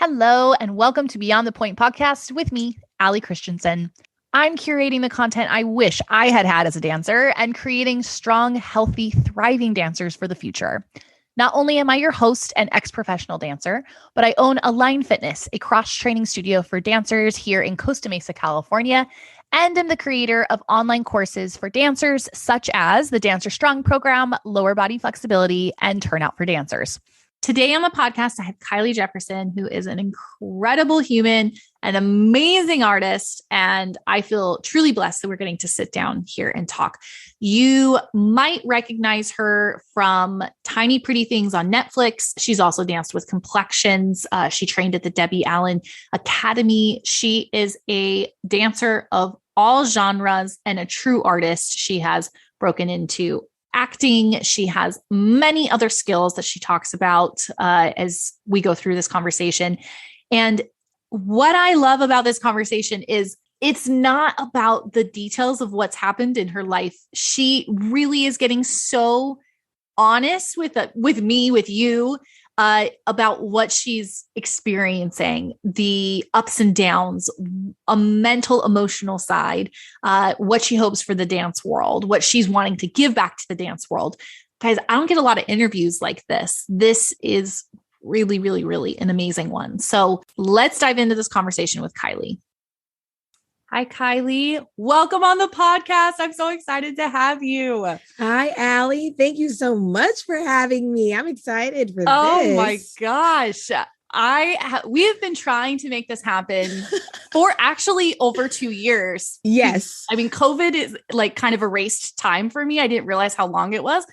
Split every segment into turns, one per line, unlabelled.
Hello, and welcome to Beyond the Point podcast with me, Allie Christensen. I'm curating the content I wish I had had as a dancer and creating strong, healthy, thriving dancers for the future. Not only am I your host and ex-professional dancer, but I own Align Fitness, a cross-training studio for dancers here in Costa Mesa, California, and am the creator of online courses for dancers such as the Dancer Strong program, Lower Body Flexibility, and Turnout for Dancers. Today on the podcast, I have Kylie Jefferson, who is an incredible human, an amazing artist, and I feel truly blessed that we're getting to sit down here and talk. You might recognize her from Tiny Pretty Things on Netflix. She's also danced with Complexions. She trained at the Debbie Allen Academy. She is a dancer of all genres and a true artist. She has broken into acting. She has many other skills that she talks about as we go through this conversation. And what I love about this conversation is it's not about the details of what's happened in her life. She really is getting so honest with me, with you, about what she's experiencing, the ups and downs, a mental, emotional side, what she hopes for the dance world, what she's wanting to give back to the dance world. Guys, I don't get a lot of interviews like this. This is really, really, really an amazing one. So let's dive into this conversation with Kylie. Hi, Kylie. Welcome on the podcast. I'm so excited to have you.
Hi, Allie. Thank you so much for having me. I'm excited for this.
Oh my gosh. We have been trying to make this happen for actually over 2 years.
Yes.
I mean, COVID is like kind of erased time for me. I didn't realize how long it was,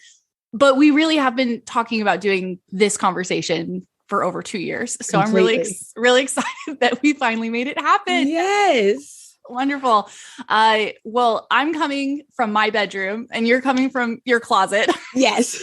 but we really have been talking about doing this conversation for over 2 years. So completely. I'm really excited that we finally made it happen.
Yes.
Wonderful. Well, I'm coming from my bedroom and you're coming from your closet.
Yes.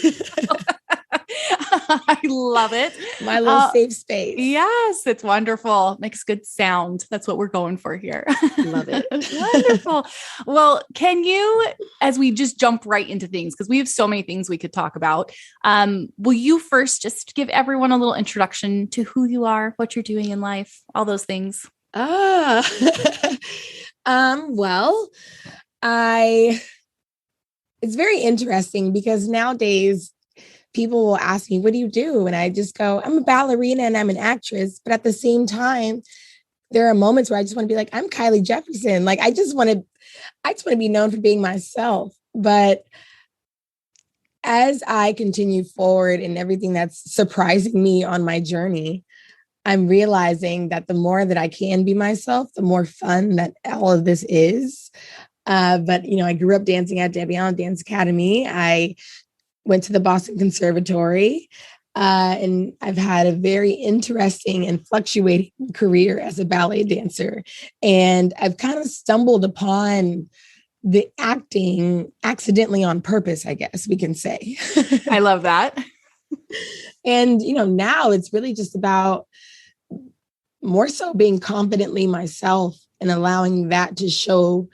I love it.
My little safe space.
Yes, it's wonderful. Makes good sound. That's what we're going for here.
Love it.
Wonderful. Well, can you, as we just jump right into things, because we have so many things we could talk about, will you first just give everyone a little introduction to who you are, what you're doing in life, all those things?
Well, it's very interesting because nowadays people will ask me, what do you do? And I just go, I'm a ballerina and I'm an actress. But at the same time, there are moments where I just want to be like, I'm Kylie Jefferson. Like, I just want to be known for being myself. But as I continue forward in everything that's surprising me on my journey, I'm realizing that the more that I can be myself, the more fun that all of this is. But, I grew up dancing at Debbie Allen Dance Academy. I went to the Boston Conservatory, and I've had a very interesting and fluctuating career as a ballet dancer. And I've kind of stumbled upon the acting accidentally on purpose, I guess we can say.
I love that.
And, now it's really just about more so being confidently myself and allowing that to show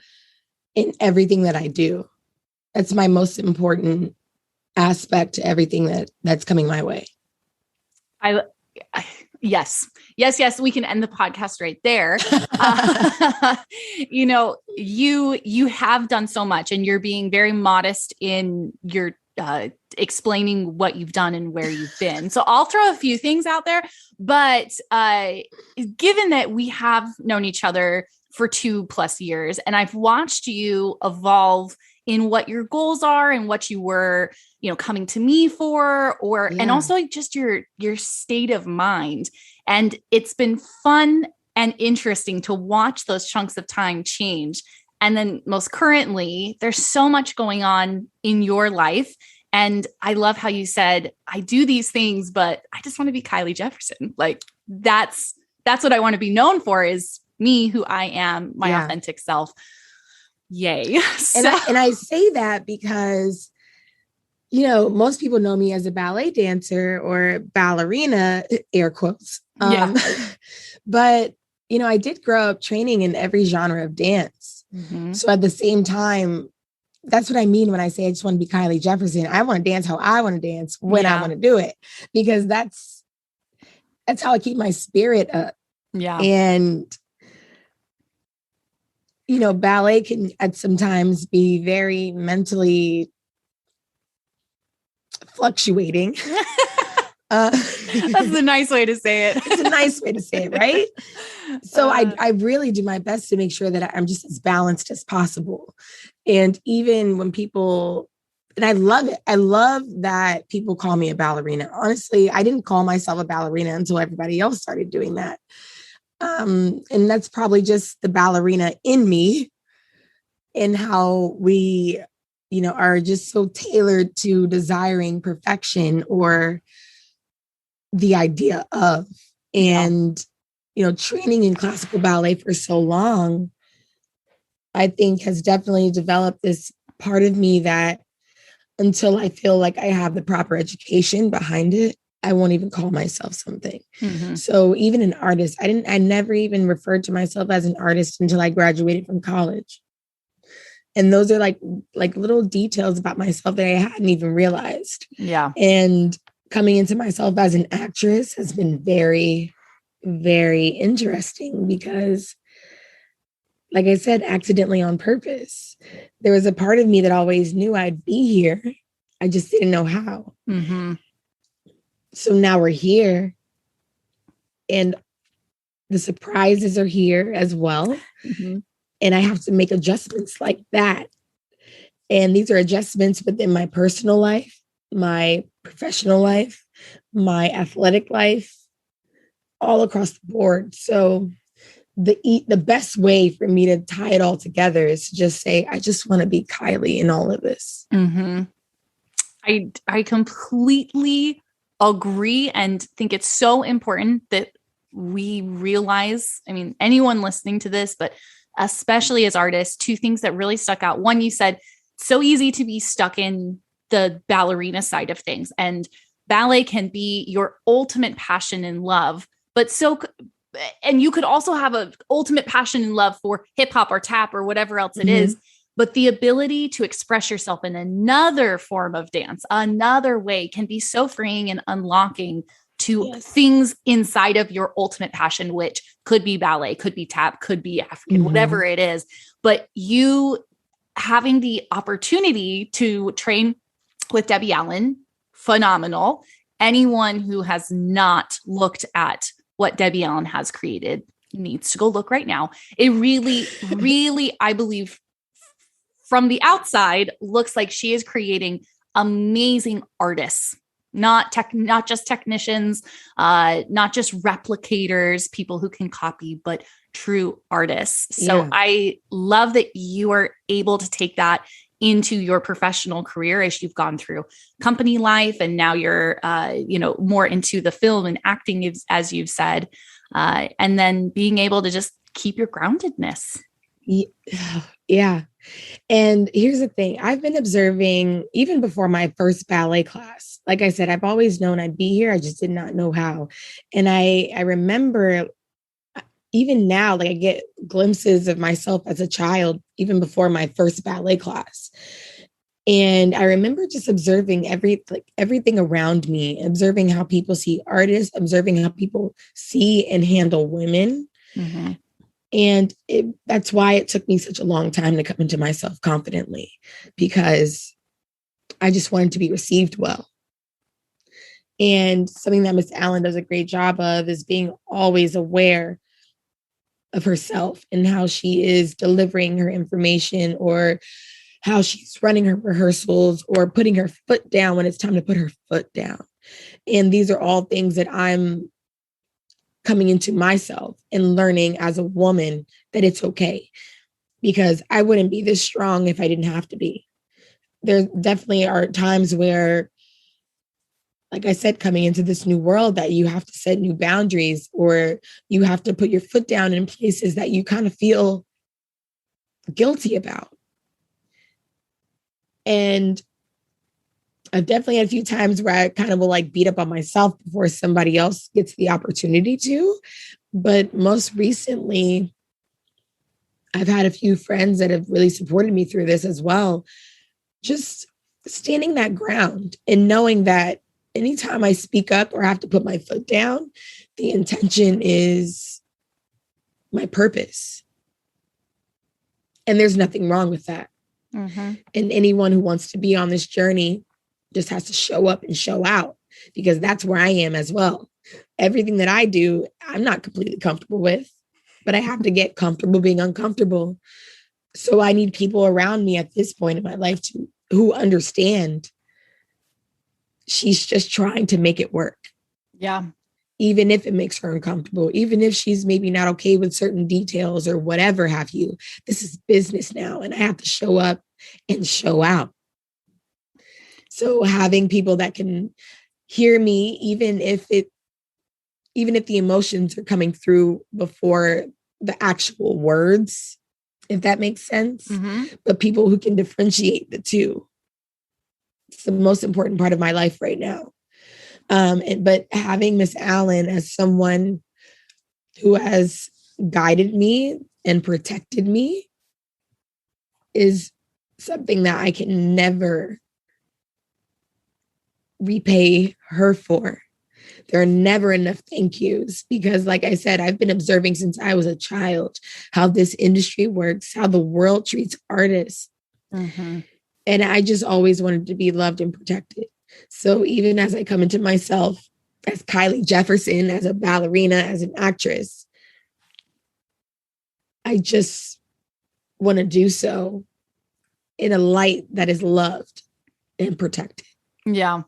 in everything that I do. That's my most important aspect to everything that's coming my way.
Yes. We can end the podcast right there. You have done so much and you're being very modest in your explaining what you've done and where you've been. So I'll throw a few things out there, but given that we have known each other for 2+ years and I've watched you evolve in what your goals are and what you were, coming to me for, and also just your state of mind. And it's been fun and interesting to watch those chunks of time change. And then most currently, there's so much going on in your life. And I love how you said, I do these things, but I just want to be Kylie Jefferson. Like that's what I want to be known for, is me, who I am, my authentic self. Yay.
And I say that because, most people know me as a ballet dancer or ballerina, air quotes. But, I did grow up training in every genre of dance. Mm-hmm. So at the same time, that's what I mean when I say I just want to be Kylie Jefferson. I want to dance how I want to dance when I want to do it, because that's that's how I keep my spirit up.
Yeah.
And, ballet can at sometimes be very mentally fluctuating.
That's a nice way to say it.
It's a nice way to say it, right? So I really do my best to make sure that I'm just as balanced as possible. And even when people, and I love it. I love that people call me a ballerina. Honestly, I didn't call myself a ballerina until everybody else started doing that. And that's probably just the ballerina in me and how we, are just so tailored to desiring perfection or the idea of. And, training in classical ballet for so long, I think has definitely developed this part of me that until I feel like I have the proper education behind it, I won't even call myself something.
Mm-hmm.
So even an artist, I never even referred to myself as an artist until I graduated from college. And those are like little details about myself that I hadn't even realized.
Yeah.
And coming into myself as an actress has been very, very interesting because, like I said, accidentally on purpose. There was a part of me that always knew I'd be here. I just didn't know how.
Mm-hmm.
So now we're here and the surprises are here as well.
Mm-hmm.
And I have to make adjustments like that. And these are adjustments within my personal life, my professional life, my athletic life, all across the board. So the best way for me to tie it all together is to just say, I just want to be Kylie in all of this.
Mm-hmm. I completely agree and think it's so important that we realize, I mean, anyone listening to this, but especially as artists, two things that really stuck out. One, you said, so easy to be stuck in the ballerina side of things, and ballet can be your ultimate passion and love, and you could also have an ultimate passion and love for hip hop or tap or whatever else it is. But the ability to express yourself in another form of dance, another way, can be so freeing and unlocking to things inside of your ultimate passion, which could be ballet, could be tap, could be African, whatever it is. But you having the opportunity to train with Debbie Allen, phenomenal. Anyone who has not looked at what Debbie Allen has created needs to go look right now. It really, really, I believe, from the outside, looks like she is creating amazing artists, not just technicians, not just replicators, people who can copy, but true artists. So I love that you are able to take that into your professional career as you've gone through company life. And now you're, more into the film and acting, as you've said, and then being able to just keep your groundedness.
Yeah. And here's the thing. I've been observing even before my first ballet class. Like I said, I've always known I'd be here. I just did not know how. And I remember even now, like I get glimpses of myself as a child, even before my first ballet class. And I remember just observing everything around me, observing how people see artists, observing how people see and handle women. Mm-hmm. And that's why it took me such a long time to come into myself confidently, because I just wanted to be received well. And something that Miss Allen does a great job of is being always aware of herself and how she is delivering her information, or how she's running her rehearsals, or putting her foot down when it's time to put her foot down. And these are all things that I'm coming into myself and learning as a woman that it's okay, because I wouldn't be this strong if I didn't have to be. There definitely are times where, like I said, coming into this new world, that you have to set new boundaries, or you have to put your foot down in places that you kind of feel guilty about. And I've definitely had a few times where I kind of will like beat up on myself before somebody else gets the opportunity to. But most recently, I've had a few friends that have really supported me through this as well. Just standing that ground and knowing that anytime I speak up or have to put my foot down, The intention is my purpose. And there's nothing wrong with that. Mm-hmm. And anyone who wants to be on this journey just has to show up and show out, because that's where I am as well. Everything that I do, I'm not completely comfortable with, but I have to get comfortable being uncomfortable. So I need people around me at this point in my life who understand she's just trying to make it work.
Yeah.
Even if it makes her uncomfortable, even if she's maybe not okay with certain details or whatever have you. This is business now, and I have to show up and show out. So having people that can hear me, even if the emotions are coming through before the actual words, if that makes sense, but people who can differentiate the two. It's the most important part of my life right now. But having Miss Allen as someone who has guided me and protected me is something that I can never repay her for. There are never enough thank yous, because like I said, I've been observing since I was a child how this industry works, how the world treats artists. Mm-hmm. And I just always wanted to be loved and protected. So even as I come into myself as Kylie Jefferson, as a ballerina, as an actress, I just want to do so in a light that is loved and protected.
Yeah.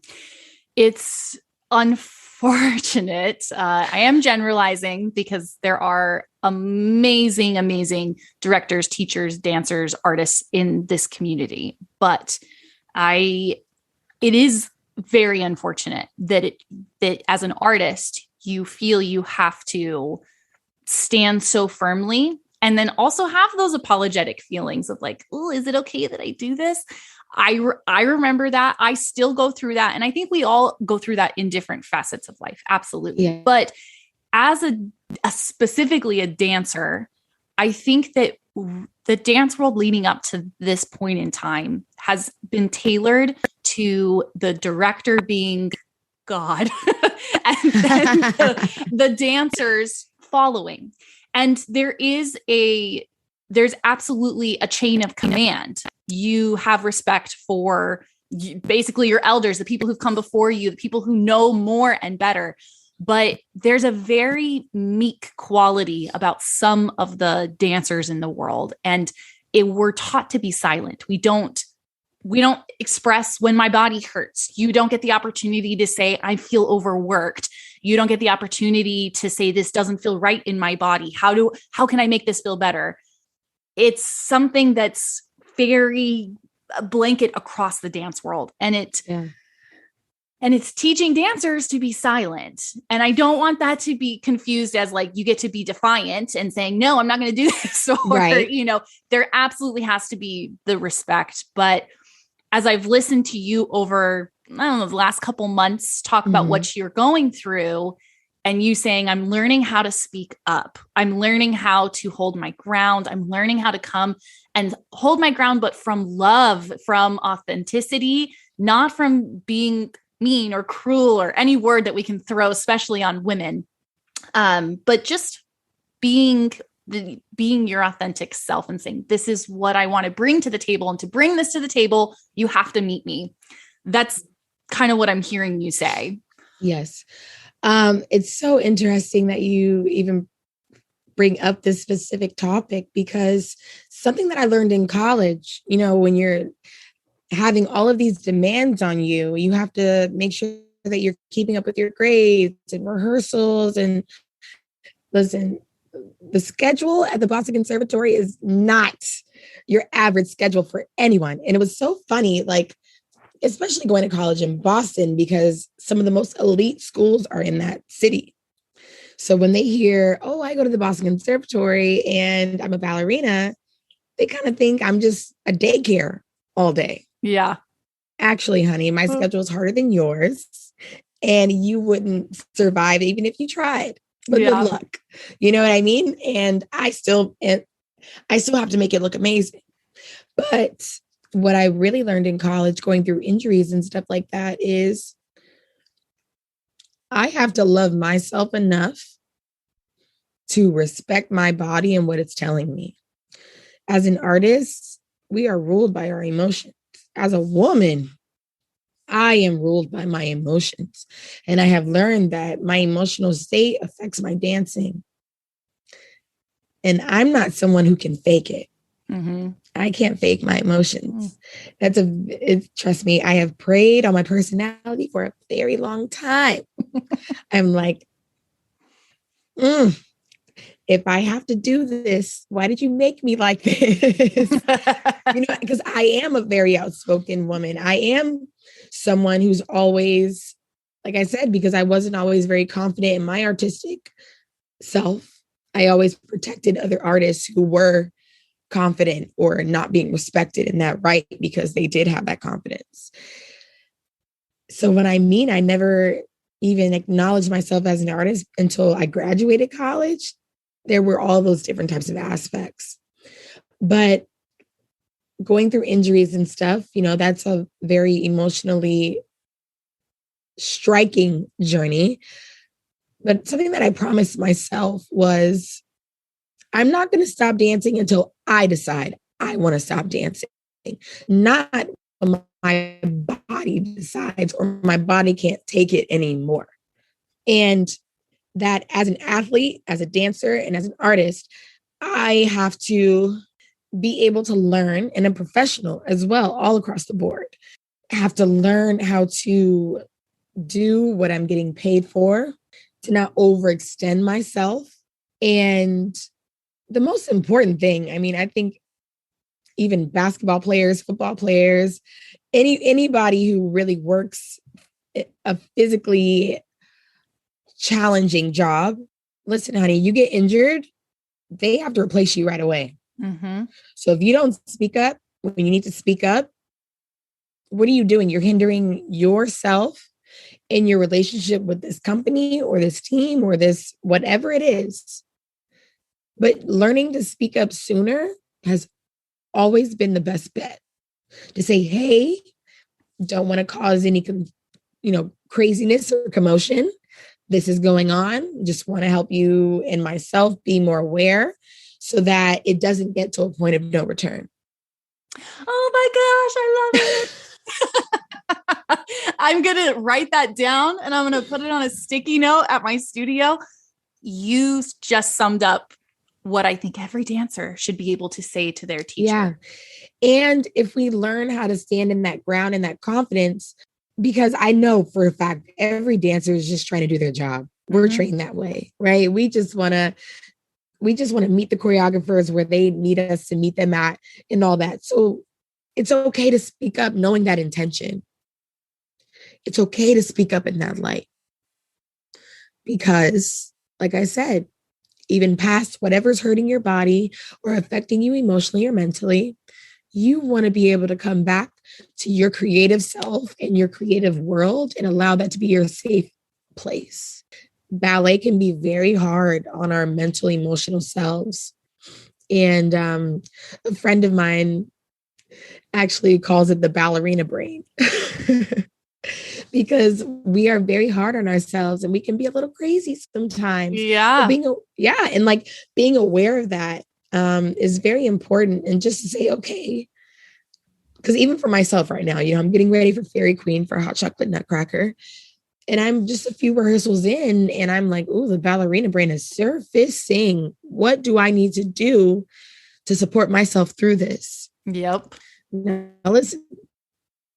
It's unfortunate. I am generalizing because there are amazing, amazing directors, teachers, dancers, artists in this community. But it is very unfortunate that as an artist, you feel you have to stand so firmly and then also have those apologetic feelings of like, oh, is it okay that I do this? I remember that. I still go through that. And I think we all go through that in different facets of life. Absolutely. Yeah. But as specifically a dancer, I think that the dance world leading up to this point in time has been tailored to the director being God and then the dancers following. And there's absolutely a chain of command. You have respect for basically your elders, the people who've come before you, the people who know more and better. But there's a very meek quality about some of the dancers in the world. And we're taught to be silent. We don't express when my body hurts. You don't get the opportunity to say, I feel overworked. You don't get the opportunity to say, this doesn't feel right in my body. How can I make this feel better? It's something that's very blanket across the dance world. And it's teaching dancers to be silent. And I don't want that to be confused as like, you get to be defiant and saying, no, I'm not going to do this. Or, right. There absolutely has to be the respect. But as I've listened to you over, I don't know, the last couple months talk about what you're going through, and you saying, I'm learning how to speak up. I'm learning how to hold my ground. I'm learning how to come and hold my ground, but from love, from authenticity, not from being mean or cruel or any word that we can throw, especially on women. But just being your authentic self and saying, this is what I want to bring to the table. And to bring this to the table, you have to meet me. That's kind of what I'm hearing you say.
Yes. It's so interesting that you even bring up this specific topic, because something that I learned in college, when you're having all of these demands on you, you have to make sure that you're keeping up with your grades and rehearsals. And listen, the schedule at the Boston Conservatory is not your average schedule for anyone. And it was so funny, like, especially going to college in Boston, because some of the most elite schools are in that city. So when they hear, oh, I go to the Boston Conservatory and I'm a ballerina, they kind of think I'm just a daycare all day.
Yeah.
Actually, honey, my schedule is harder than yours, and you wouldn't survive even if you tried. But good luck. You know what I mean? And I still have to make it look amazing. But what I really learned in college, going through injuries and stuff like that, is I have to love myself enough to respect my body and what it's telling me. As an artist, we are ruled by our emotions. As a woman, I am ruled by my emotions. And I have learned that my emotional state affects my dancing. And I'm not someone who can fake it. Mm-hmm. I can't fake my emotions. Trust me, I have preyed on my personality for a very long time. I'm like, if I have to do this, why did you make me like this? Because I am a very outspoken woman. I am someone who's always, like I said, because I wasn't always very confident in my artistic self, I always protected other artists who were confident or not being respected in that right because they did have that confidence. So I never even acknowledged myself as an artist until I graduated college. There were all those different types of aspects. But going through injuries and stuff, that's a very emotionally striking journey. But something that I promised myself was, I'm not going to stop dancing until I decide I want to stop dancing. Not when my body decides or my body can't take it anymore. And that as an athlete, as a dancer, and as an artist, I have to be able to learn, and a professional as well, all across the board, have to learn how to do what I'm getting paid for, to not overextend myself. And the most important thing, I think even basketball players, football players, anybody who really works a physically challenging job, listen, honey, you get injured, they have to replace you right away. Mm-hmm. So if you don't speak up when you need to speak up, what are you doing? You're hindering yourself in your relationship with this company or this team or this, whatever it is. But learning to speak up sooner has always been the best bet. To say, hey, don't want to cause any, craziness or commotion. This is going on. Just want to help you and myself be more aware so that it doesn't get to a point of no return.
Oh my gosh, I love it. I'm going to write that down and I'm going to put it on a sticky note at my studio. You just summed up what I think every dancer should be able to say to their teacher.
Yeah. And if we learn how to stand in that ground and that confidence, because I know for a fact, every dancer is just trying to do their job. We're trained that way, right? We just want to meet the choreographers where they need us to meet them at and all that. So it's okay to speak up knowing that intention. It's okay to speak up in that light. Because, like I said, even past whatever's hurting your body or affecting you emotionally or mentally, you want to be able to come back to your creative self and your creative world and allow that to be your safe place. Ballet can be very hard on our mental, emotional selves. And a friend of mine actually calls it the Ballerina Brain. Because we are very hard on ourselves and we can be a little crazy sometimes.
Yeah.
And being aware of that is very important. And just to say, okay, because even for myself right now, I'm getting ready for Fairy Queen for Hot Chocolate Nutcracker. And I'm just a few rehearsals in and I'm like, oh, the Ballerina Brain is surfacing. What do I need to do to support myself through this?
Yep.
Now, listen,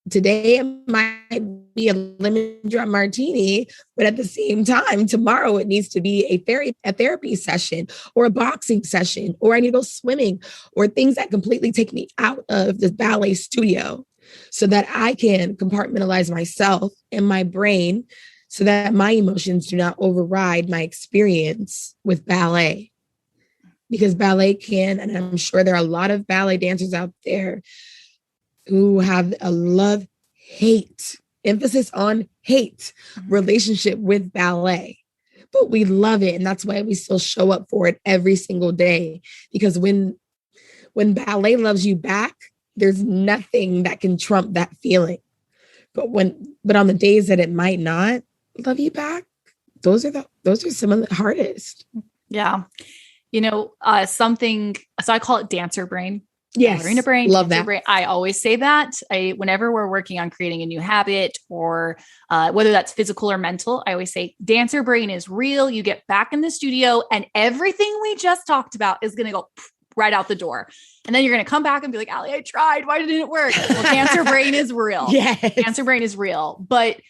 today it might be a lemon drop martini, but at the same time, tomorrow it needs to be a therapy session or a boxing session, or I need to go swimming, or things that completely take me out of the ballet studio so that I can compartmentalize myself and my brain so that my emotions do not override my experience with ballet. Because ballet can, and I'm sure there are a lot of ballet dancers out there who have a love-hate, emphasis on hate, relationship with ballet. But we love it. And that's why we still show up for it every single day. Because when ballet loves you back, there's nothing that can trump that feeling. But on the days that it might not love you back, those are some of the hardest.
Yeah. Something, so I call it dancer brain.
Yes.
Ballerina brain.
Love that.
Brain. I always say that whenever we're working on creating a new habit or whether that's physical or mental, I always say dancer brain is real. You get back in the studio and everything we just talked about is going to go right out the door. And then you're going to come back and be like, Allie, I tried. Why didn't it work? Well, dancer brain is real.
Yes.
Dancer brain is real. But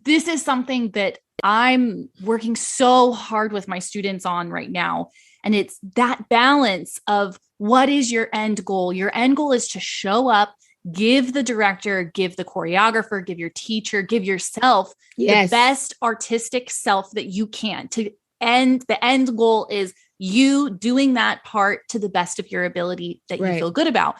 this is something that I'm working so hard with my students on right now. And it's that balance of what is your end goal? Your end goal is to show up, give the director, give the choreographer, give your teacher, give yourself the best artistic self that you can. The end goal is you doing that part to the best of your ability that you feel good about.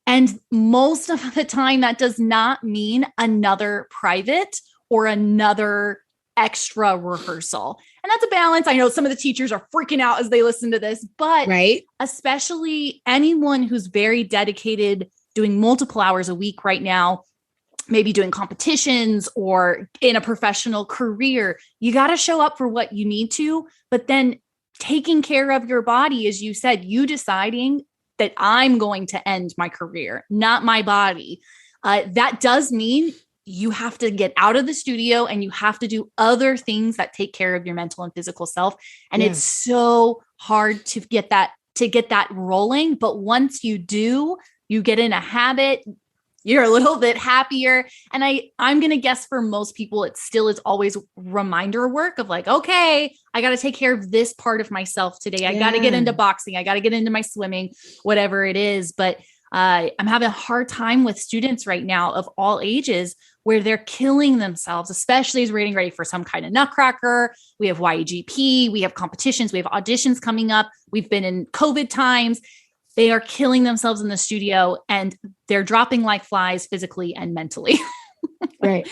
And most of the time, that does not mean another private or another extra rehearsal. And that's a balance. I know some of the teachers are freaking out as they listen to this, but especially anyone who's very dedicated, doing multiple hours a week right now, maybe doing competitions or in a professional career, you got to show up for what you need to, but then taking care of your body, as you said, you deciding that I'm going to end my career, not my body. That does mean you have to get out of the studio and you have to do other things that take care of your mental and physical self. And it's so hard to get that rolling. But once you do, you get in a habit, you're a little bit happier. And I'm going to guess for most people, it still is always reminder work of like, okay, I got to take care of this part of myself today. I got to get into boxing. I got to get into my swimming, whatever it is. But I'm having a hard time with students right now of all ages where they're killing themselves, especially as we're getting ready for some kind of nutcracker. We have YEGP, we have competitions, we have auditions coming up. We've been in COVID times. They are killing themselves in the studio and they're dropping like flies physically and mentally.
Right.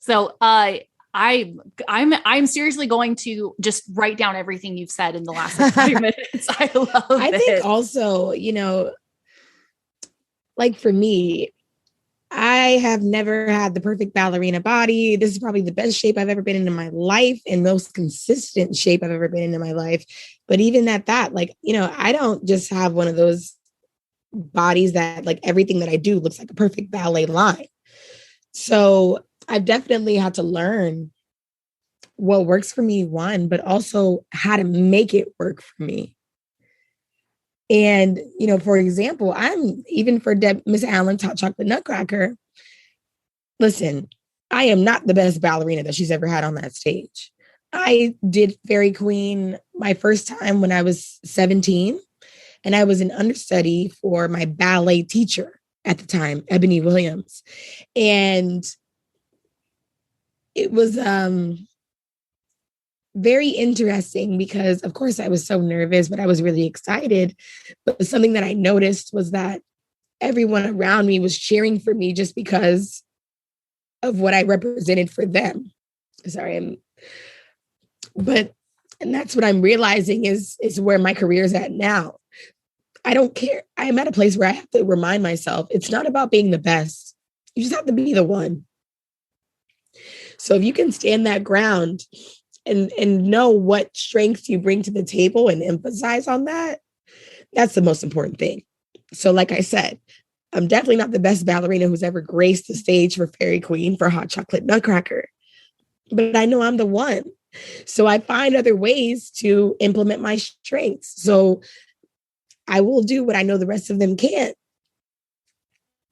So I'm seriously going to just write down everything you've said in the last 5 minutes. I
think also, like for me, I have never had the perfect ballerina body. This is probably the best shape I've ever been in my life and most consistent shape I've ever been in my life. But even at that, I don't just have one of those bodies that like everything that I do looks like a perfect ballet line. So I've definitely had to learn what works for me, one, but also how to make it work for me. And, for example, I'm even for Miss Allen's Hot Chocolate Nutcracker. Listen, I am not the best ballerina that she's ever had on that stage. I did Fairy Queen my first time when I was 17, and I was an understudy for my ballet teacher at the time, Ebony Williams. And it was very interesting because, of course, I was so nervous, but I was really excited. But something that I noticed was that everyone around me was cheering for me just because of what I represented for them. And that's what I'm realizing is where my career is at now. I don't care. I am at a place where I have to remind myself, it's not about being the best. You just have to be the one. So if you can stand that ground and know what strengths you bring to the table and emphasize on that, that's the most important thing. So like I said, I'm definitely not the best ballerina who's ever graced the stage for Fairy Queen, for Hot Chocolate Nutcracker, but I know I'm the one. So I find other ways to implement my strengths. So I will do what I know the rest of them can't.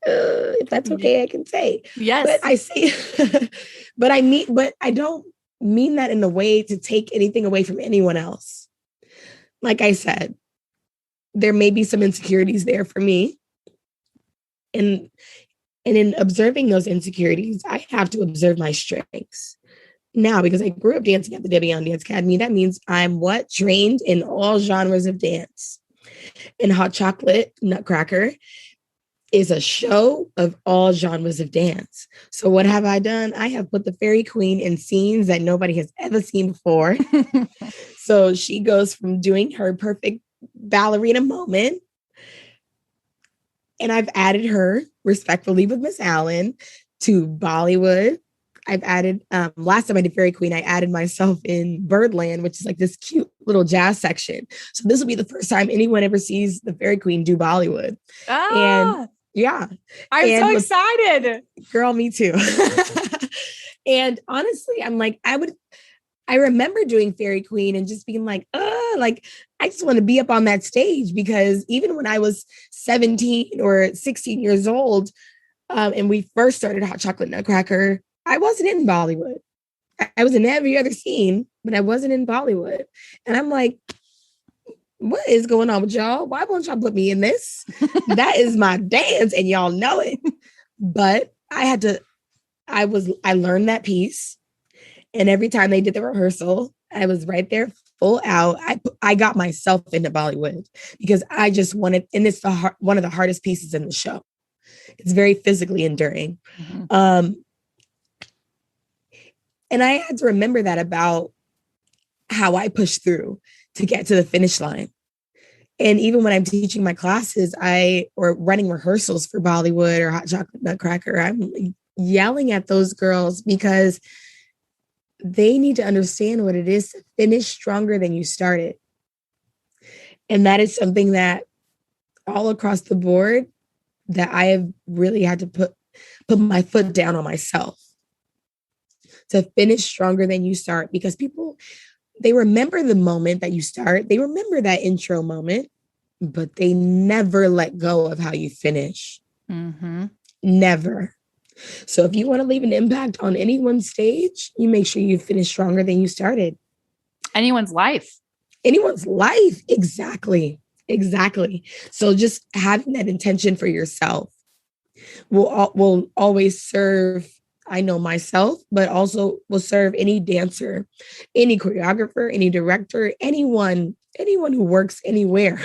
If that's okay, I can say.
Yes.
But I say, but I don't mean that in a way to take anything away from anyone else. Like I said, there may be some insecurities there for me. And in observing those insecurities, I have to observe my strengths. Now, because I grew up dancing at the Debbie Young Dance Academy, that means I'm trained in all genres of dance. And Hot Chocolate Nutcracker is a show of all genres of dance. So what have I done? I have put the Fairy Queen in scenes that nobody has ever seen before. So she goes from doing her perfect ballerina moment, and I've added her respectfully with Miss Allen to Bollywood, I've added, last time I did Fairy Queen, I added myself in Birdland, which is like this cute little jazz section. So this will be the first time anyone ever sees the Fairy Queen do Bollywood. And yeah.
I'm so excited.
Girl, me too. And honestly, I'm like, I remember doing Fairy Queen and just being like, like, I just want to be up on that stage, because even when I was 17 or 16 years old, and we first started Hot Chocolate Nutcracker, I wasn't in Bollywood. I was in every other scene, but I wasn't in Bollywood. And I'm like, what is going on with y'all? Why won't y'all put me in this? That is my dance, and y'all know it. But I learned that piece. And every time they did the rehearsal, I was right there full out. I got myself into Bollywood because I just wanted, and it's one of the hardest pieces in the show. It's very physically enduring. Mm-hmm. And I had to remember that about how I push through to get to the finish line. And even when I'm teaching my classes, or running rehearsals for Bollywood or Hot Chocolate Nutcracker, I'm yelling at those girls because they need to understand what it is to finish stronger than you started. And that is something that all across the board that I have really had to put my foot down on myself to finish stronger than you start, because people, they remember the moment that you start. They remember that intro moment, but they never let go of how you finish. Mm-hmm. Never. So if you want to leave an impact on anyone's stage, you make sure you finish stronger than you started.
Anyone's life.
Exactly. So just having that intention for yourself will always serve, I know myself, but also will serve any dancer, any choreographer, any director, anyone who works anywhere.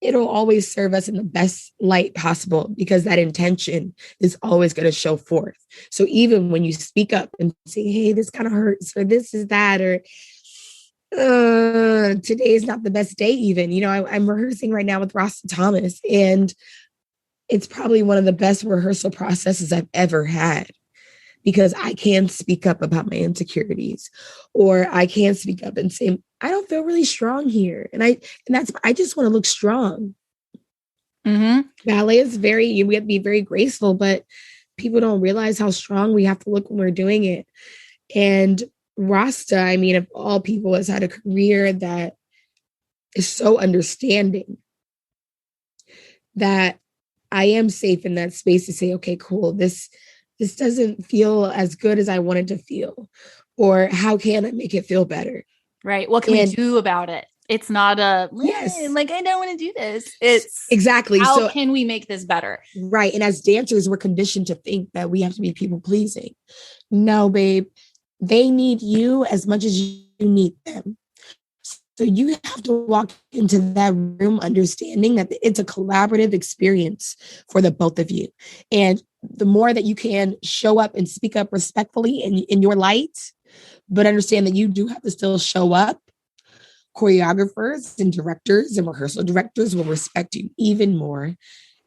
It'll always serve us in the best light possible, because that intention is always going to show forth. So even when you speak up and say, hey, this kind of hurts, or this is that, or today is not the best day even. I'm rehearsing right now with Ross Thomas, and it's probably one of the best rehearsal processes I've ever had, because I can speak up about my insecurities, or I can speak up and say, I don't feel really strong here. And I just want to look strong. Mm-hmm. Ballet is we have to be very graceful, but people don't realize how strong we have to look when we're doing it. And Rasta, of all people, has had a career that is so understanding that I am safe in that space to say, okay, cool. This doesn't feel as good as I wanted to feel, or how can I make it feel better?
Right. What can we do about it? It's not I don't want to do this. It's
exactly.
How can we make this better?
Right. And as dancers, we're conditioned to think that we have to be people pleasing. No, babe, they need you as much as you need them. So you have to walk into that room understanding that it's a collaborative experience for the both of you. And the more that you can show up and speak up respectfully in your light, but understand that you do have to still show up, choreographers and directors and rehearsal directors will respect you even more.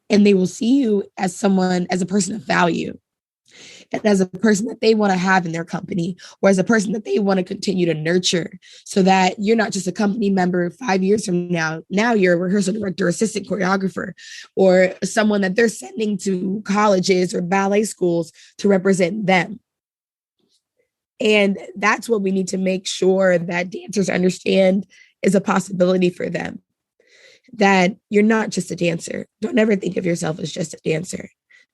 And they will see you as a person of value, and as a person that they want to have in their company, or as a person that they want to continue to nurture, so that you're not just a company member 5 years from now. Now you're a rehearsal director, assistant choreographer, or someone that they're sending to colleges or ballet schools to represent them. And that's what we need to make sure that dancers understand is a possibility for them. That you're not just a dancer. Don't ever think of yourself as just a dancer,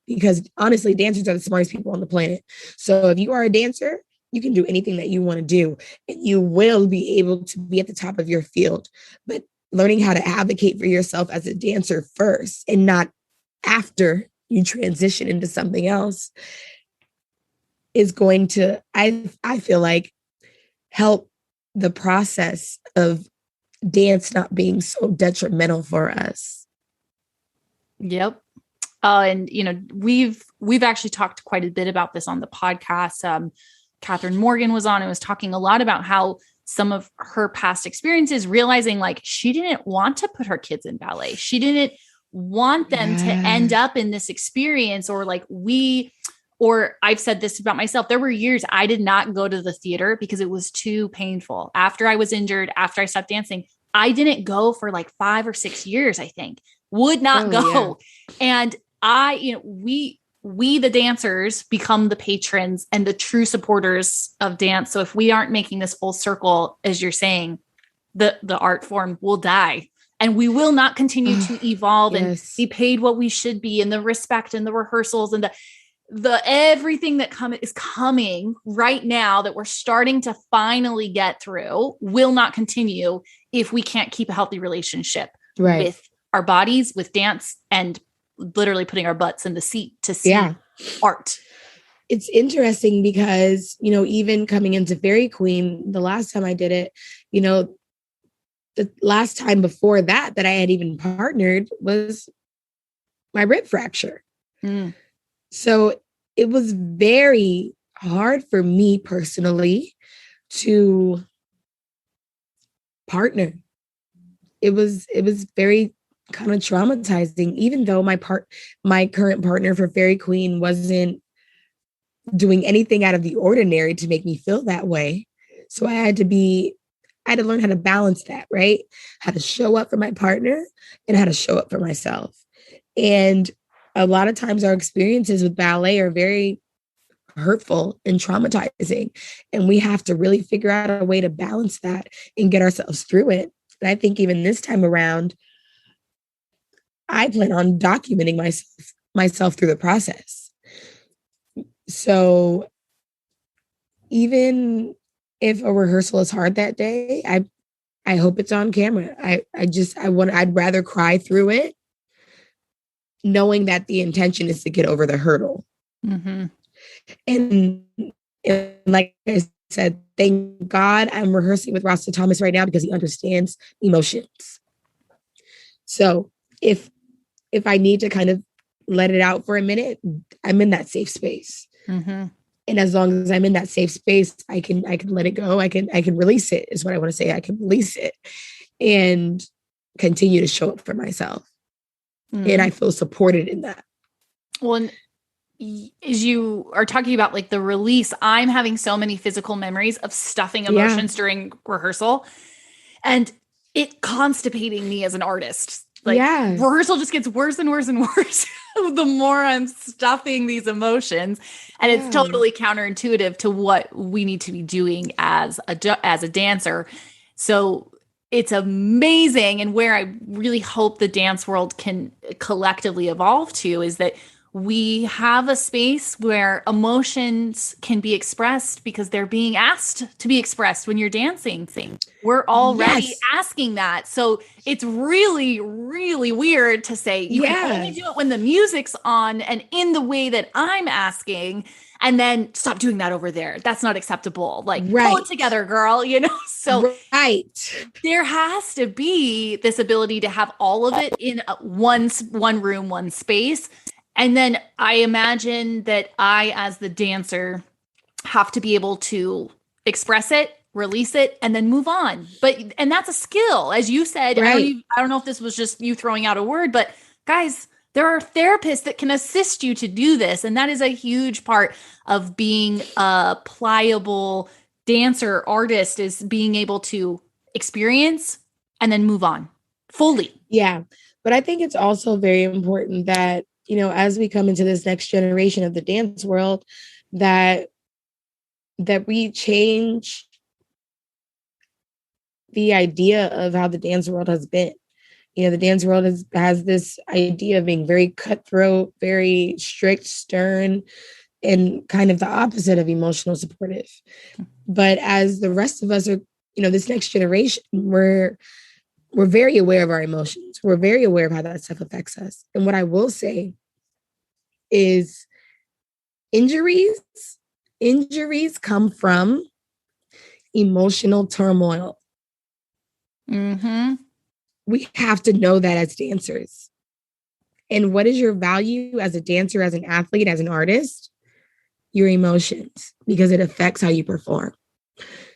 because honestly, dancers are the smartest people on the planet. So if you are a dancer, you can do anything that you want to do, and you will be able to be at the top of your field. But learning how to advocate for yourself as a dancer first, and not after you transition into something else, is going to, I feel like, help the process of dance not being so detrimental for us.
Yep. And we've actually talked quite a bit about this on the podcast. Catherine Morgan was on and was talking a lot about how some of her past experiences, realizing like she didn't want to put her kids in ballet. She didn't want them to end up in this experience, or Or I've said this about myself. There were years I did not go to the theater because it was too painful. After I was injured, after I stopped dancing, I didn't go for like 5 or 6 years, I think. Would not go. Yeah. And we the dancers become the patrons and the true supporters of dance. So if we aren't making this full circle, as you're saying, the art form will die. And we will not continue to evolve and be paid what we should be, and the respect and the rehearsals and the everything that is coming right now that we're starting to finally get through will not continue if we can't keep a healthy relationship with our bodies, with dance, and literally putting our butts in the seat to see art.
It's interesting because, even coming into Fairy Queen, the last time I did it, the last time before that I had even partnered was my rib fracture. Mm. So it was very hard for me personally to partner. It was very kind of traumatizing, even though my current partner for Fairy Queen wasn't doing anything out of the ordinary to make me feel that way. So I had to learn how to balance that, right? How to show up for my partner and how to show up for myself. And a lot of times our experiences with ballet are very hurtful and traumatizing. And we have to really figure out a way to balance that and get ourselves through it. And I think even this time around, I plan on documenting myself through the process. So even if a rehearsal is hard that day, I hope it's on camera. I'd rather cry through it, knowing that the intention is to get over the hurdle. Mm-hmm. And like I said, thank God I'm rehearsing with Rasta Thomas right now because he understands emotions. So if I need to kind of let it out for a minute, I'm in that safe space. Mm-hmm. And as long as I'm in that safe space, I can let it go. I can release it is what I want to say. I can release it and continue to show up for myself. Mm-hmm. And I feel supported in that.
Well, and as you are talking about like the release, I'm having so many physical memories of stuffing emotions during rehearsal and it constipating me as an artist. Like rehearsal just gets worse and worse and worse the more I'm stuffing these emotions. And it's totally counterintuitive to what we need to be doing as a dancer. So it's amazing. And where I really hope the dance world can collectively evolve to is that we have a space where emotions can be expressed because they're being asked to be expressed when you're dancing. We're already asking that. So it's really, really weird to say you can only do it when the music's on and in the way that I'm asking, and then stop doing that over there. That's not acceptable. Like, pull it together, girl, So there has to be this ability to have all of it in one room, one space. And then I imagine that I, as the dancer, have to be able to express it, release it, and then move on. And that's a skill, as you said. I don't know if this was just you throwing out a word, but guys, there are therapists that can assist you to do this. And that is a huge part of being a pliable dancer artist, is being able to experience and then move on fully.
Yeah. But I think it's also very important that, as we come into this next generation of the dance world, that we change the idea of how the dance world has been. The dance world has this idea of being very cutthroat, very strict, stern, and kind of the opposite of emotional supportive. But as the rest of us are, this next generation, we're very aware of our emotions. We're very aware of how that stuff affects us. And what I will say is injuries come from emotional turmoil. Mm-hmm. We have to know that as dancers. And what is your value as a dancer, as an athlete, as an artist? Your emotions, because it affects how you perform.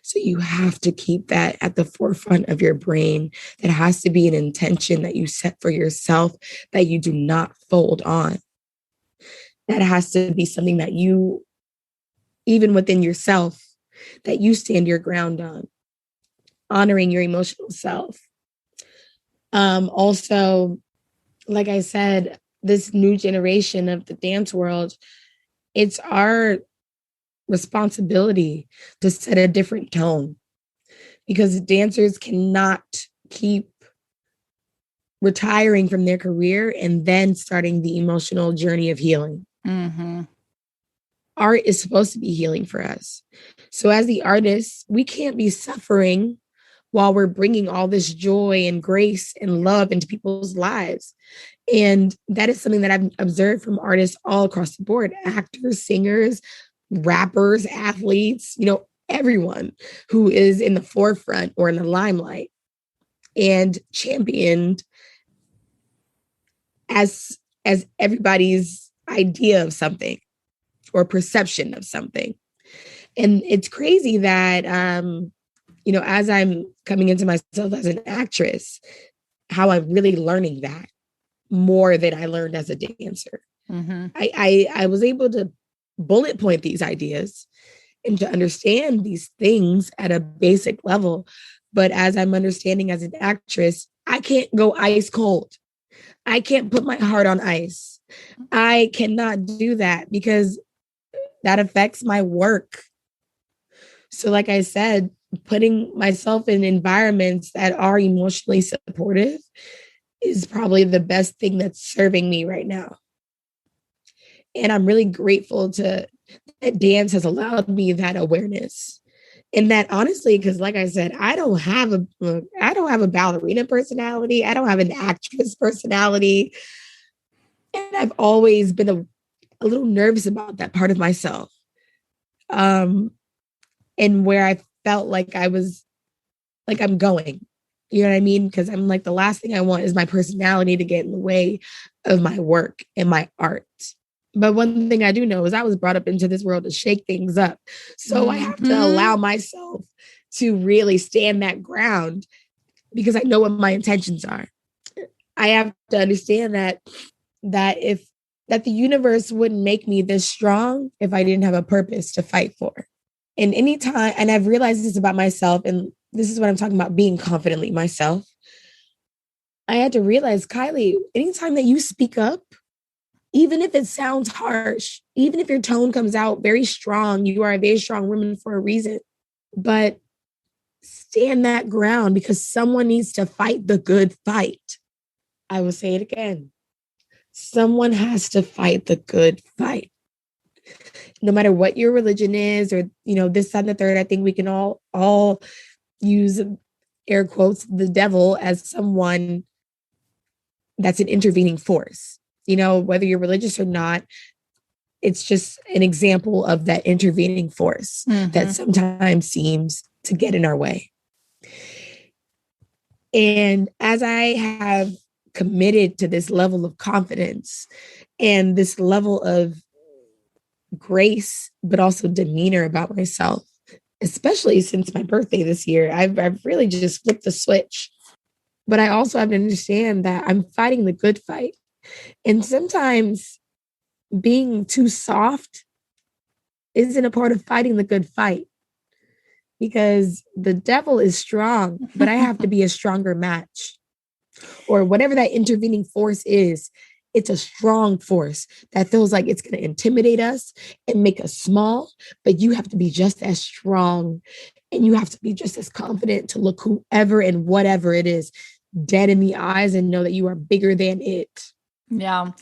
So you have to keep that at the forefront of your brain. That has to be an intention that you set for yourself that you do not fold on. that has to be something that you, even within yourself, that you stand your ground on, honoring your emotional self. Also, like I said, this new generation of the dance world, it's our responsibility to set a different tone, because dancers cannot keep retiring from their career and then starting the emotional journey of healing.
Mm-hmm.
Art is supposed to be healing for us. So as the artists, we can't be suffering while we're bringing all this joy and grace and love into people's lives. And that is something that I've observed from artists all across the board, actors, singers, rappers, athletes, everyone who is in the forefront or in the limelight and championed as everybody's idea of something or perception of something. And it's crazy that, as I'm coming into myself as an actress, how I'm really learning that more than I learned as a dancer.
Mm-hmm.
I was able to bullet point these ideas and to understand these things at a basic level. But as I'm understanding as an actress, I can't go ice cold. I can't put my heart on ice. I cannot do that because that affects my work. So like I said, putting myself in environments that are emotionally supportive is probably the best thing that's serving me right now. And I'm really grateful that dance has allowed me that awareness. And that honestly, because like I said, I don't have a ballerina personality. I don't have an actress personality. And I've always been a little nervous about that part of myself. And where I felt like I was like I'm going. You know what I mean? Because I'm like, the last thing I want is my personality to get in the way of my work and my art. But one thing I do know is I was brought up into this world to shake things up. So I have to allow myself to really stand that ground because I know what my intentions are. I have to understand that the universe wouldn't make me this strong if I didn't have a purpose to fight for. And anytime, and I've realized this about myself, and this is what I'm talking about, being confidently myself. I had to realize, Kylie, anytime that you speak up, even if it sounds harsh, even if your tone comes out very strong, you are a very strong woman for a reason. But stand that ground because someone needs to fight the good fight. I will say it again. Someone has to fight the good fight. No matter what your religion is, or, this, that, and the third, I think we can all use air quotes, the devil as someone that's an intervening force. Whether you're religious or not, it's just an example of that intervening force that sometimes seems to get in our way. And as I have committed to this level of confidence and this level of grace, but also demeanor about myself, especially since my birthday this year, I've really just flipped the switch. But I also have to understand that I'm fighting the good fight. And sometimes being too soft isn't a part of fighting the good fight, because the devil is strong, but I have to be a stronger match, or whatever that intervening force is. It's a strong force that feels like it's going to intimidate us and make us small, but you have to be just as strong and you have to be just as confident to look whoever and whatever it is dead in the eyes and know that you are bigger than it.
Yeah.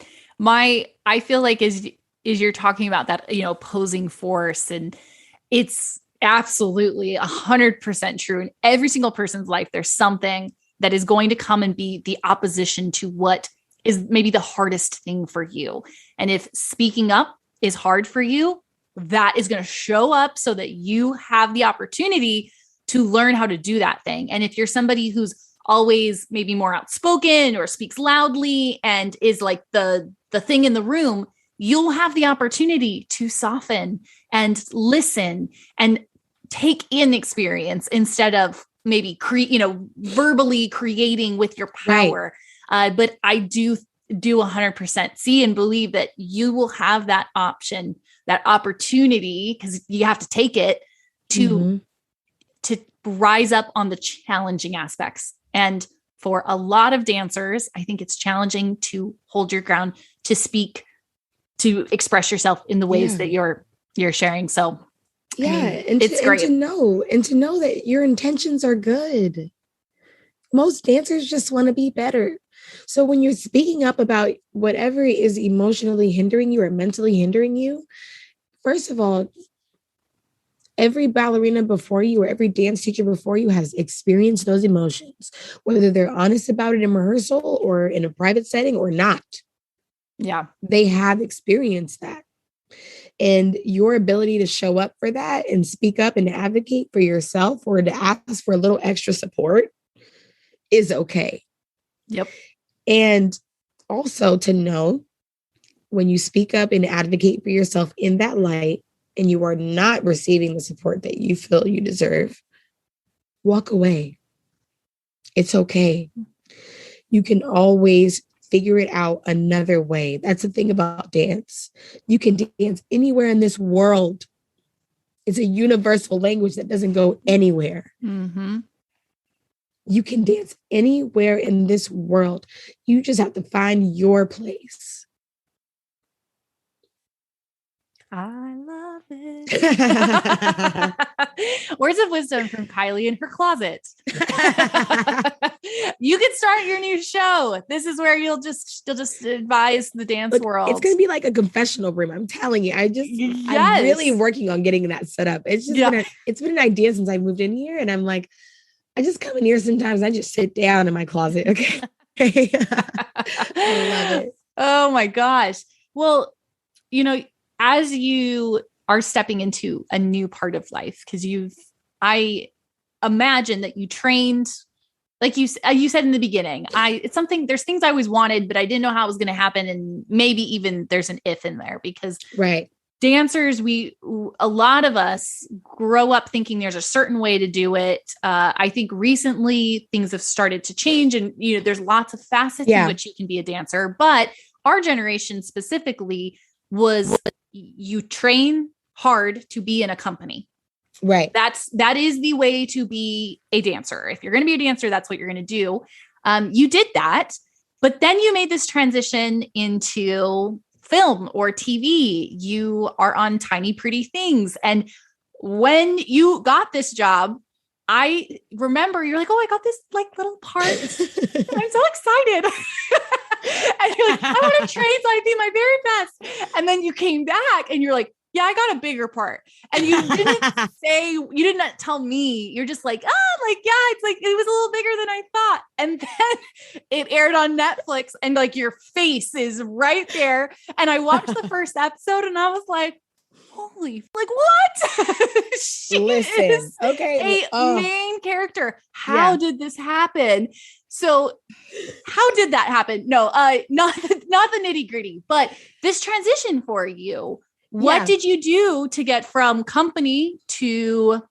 I feel like is you're talking about that, opposing force, and it's absolutely 100% true. In every single person's life, there's something that is going to come and be the opposition to what is maybe the hardest thing for you. And if speaking up is hard for you, that is going to show up so that you have the opportunity to learn how to do that thing. And if you're somebody who's always maybe more outspoken or speaks loudly and is like the thing in the room, you'll have the opportunity to soften and listen and take in experience instead of maybe verbally creating with your power. Right. But I do do 100% see and believe that you will have that option, that opportunity, because you have to take it to rise up on the challenging aspects. And for a lot of dancers, I think it's challenging to hold your ground, to speak, to express yourself in the ways that you're sharing. So
yeah,
I mean, it's great.
And to know that your intentions are good. Most dancers just want to be better. So when you're speaking up about whatever is emotionally hindering you or mentally hindering you, first of all, every ballerina before you or every dance teacher before you has experienced those emotions, whether they're honest about it in rehearsal or in a private setting or not.
Yeah.
They have experienced that. And your ability to show up for that and speak up and advocate for yourself or to ask for a little extra support is okay.
Yep.
And also to know when you speak up and advocate for yourself in that light and you are not receiving the support that you feel you deserve, walk away. It's okay. You can always figure it out another way. That's the thing about dance. You can dance anywhere in this world. It's a universal language that doesn't go anywhere.
Mm-hmm.
You can dance anywhere in this world. You just have to find your place.
I love it. Words of wisdom from Kylie in her closet. You can start your new show. This is where you'll just advise the dance world.
It's going to be like a confessional room. I'm telling you. I'm really working on getting that set up. It's just it's been an idea since I moved in here, and I'm like, I just come in here sometimes. I just sit down in my closet. Okay. I love it.
Oh my gosh. Well, as you are stepping into a new part of life, because I imagine that you trained, like you said in the beginning, there's things I always wanted, but I didn't know how it was going to happen. And maybe even there's an if in there, because dancers, a lot of us grow up thinking there's a certain way to do it. I think recently things have started to change, and there's lots of facets in which you can be a dancer, but our generation specifically was you train hard to be in a company.
Right.
That is the way to be a dancer. If you're going to be a dancer, that's what you're going to do. You did that, but then you made this transition into film or TV. You are on Tiny Pretty Things. And when you got this job, I remember you're like, oh, I got this like little part. I'm so excited. And you're like, I want to train so I can be my very best. And then you came back and you're like, yeah, I got a bigger part. And you didn't tell me. You're just like, it's like, it was a little bigger than I thought. And then it aired on Netflix and like your face is right there. And I watched the first episode and I was like, holy, like what?
Listen, okay.
A main character. How did this happen? So how did that happen? No, not the nitty gritty, but this transition for you. What did you do to get from company to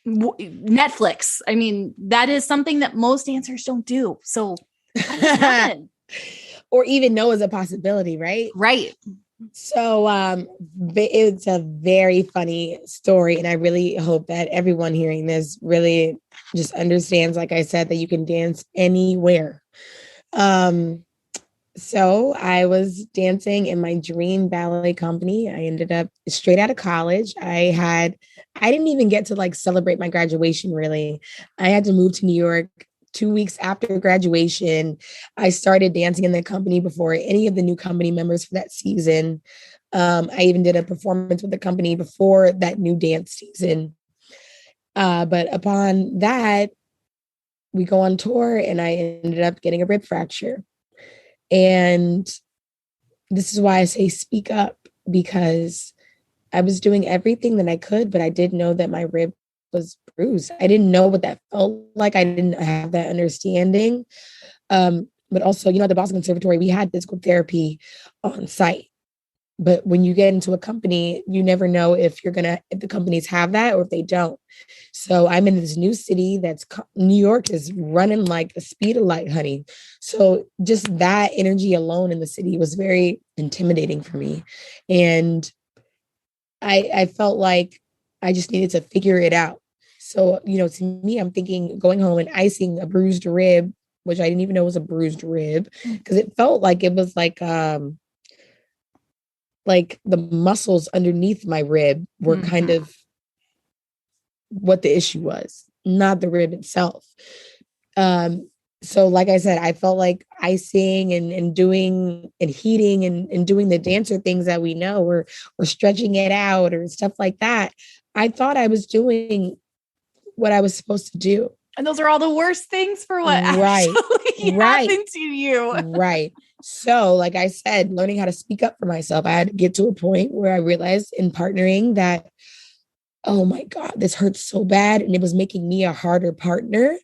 Netflix? I mean, that is something that most dancers don't do. So how did that happen?
Or even know is a possibility, right?
Right.
So it's a very funny story. And I really hope that everyone hearing this really just understands, like I said, that you can dance anywhere. So I was dancing in my dream ballet company. I ended up straight out of college. I didn't even get to like celebrate my graduation, really. I had to move to New York 2 weeks after graduation. I started dancing in the company before any of the new company members for that season. I even did a performance with the company before that new dance season. But upon that, we go on tour and I ended up getting a rib fracture. And this is why I say speak up, because I was doing everything that I could, but I did know that my rib was bruised. I didn't know what that felt like. I didn't have that understanding. But also, at the Boston Conservatory, we had physical therapy on site. But when you get into a company, you never know if if the companies have that or if they don't. So I'm in this new city New York is running like the speed of light, honey. So just that energy alone in the city was very intimidating for me. And I felt like I just needed to figure it out. So, to me, I'm thinking going home and icing a bruised rib, which I didn't even know was a bruised rib, because it felt like it was like the muscles underneath my rib were kind of what the issue was, not the rib itself. So like I said, I felt like icing and doing and heating and doing the dancer things that we know or stretching it out or stuff like that. I thought I was doing what I was supposed to do.
And those are all the worst things for what
right.
actually happened to you.
Right. So, like I said, learning how to speak up for myself, I had to get to a point where I realized in partnering that, oh my God, this hurts so bad. And it was making me a harder partner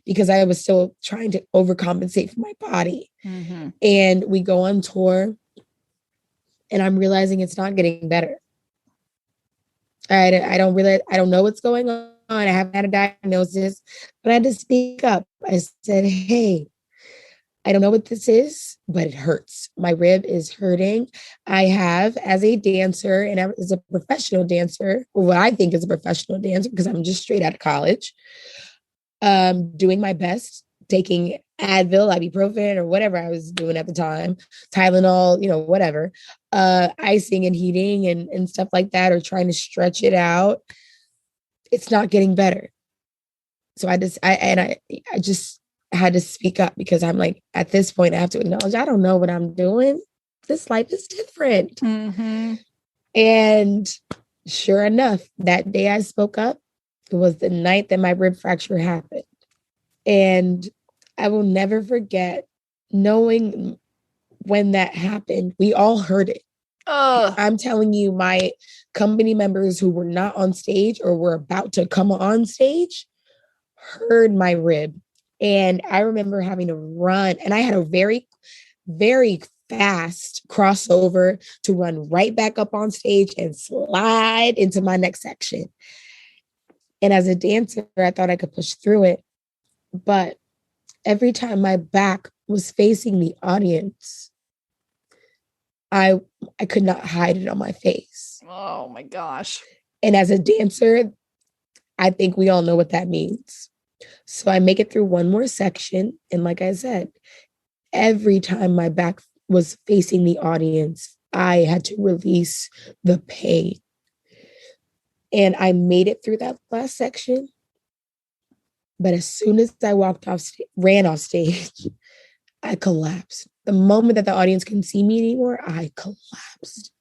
because I was still trying to overcompensate for my body. Mm-hmm. And we go on tour and I'm realizing it's not getting better. I don't know what's going on. I haven't had a diagnosis, but I had to speak up. I said, hey, I don't know what this is, but it hurts. My rib is hurting. I have, as a dancer and as a professional dancer, or what I think is a professional dancer, because I'm just straight out of college, doing my best, taking Advil, ibuprofen, or whatever I was doing at the time, Tylenol, whatever, icing and heating and stuff like that, or trying to stretch it out. It's not getting better. So I just had to speak up because I'm like, at this point, I have to acknowledge, I don't know what I'm doing. This life is different. Mm-hmm. And sure enough, that day I spoke up, it was the night that my rib fracture happened. And I will never forget knowing when that happened. We all heard it. I'm telling you, my company members who were not on stage or were about to come on stage heard my rib. And I remember having to run, and I had a very, very fast crossover to run right back up on stage and slide into my next section. And as a dancer, I thought I could push through it. But every time my back was facing the audience, I could not hide it on my face.
Oh my gosh.
And as a dancer, I think we all know what that means. So I make it through one more section. And like I said, every time my back was facing the audience, I had to release the pain. And I made it through that last section. But as soon as I ran off stage, I collapsed. The moment that the audience couldn't see me anymore, I collapsed.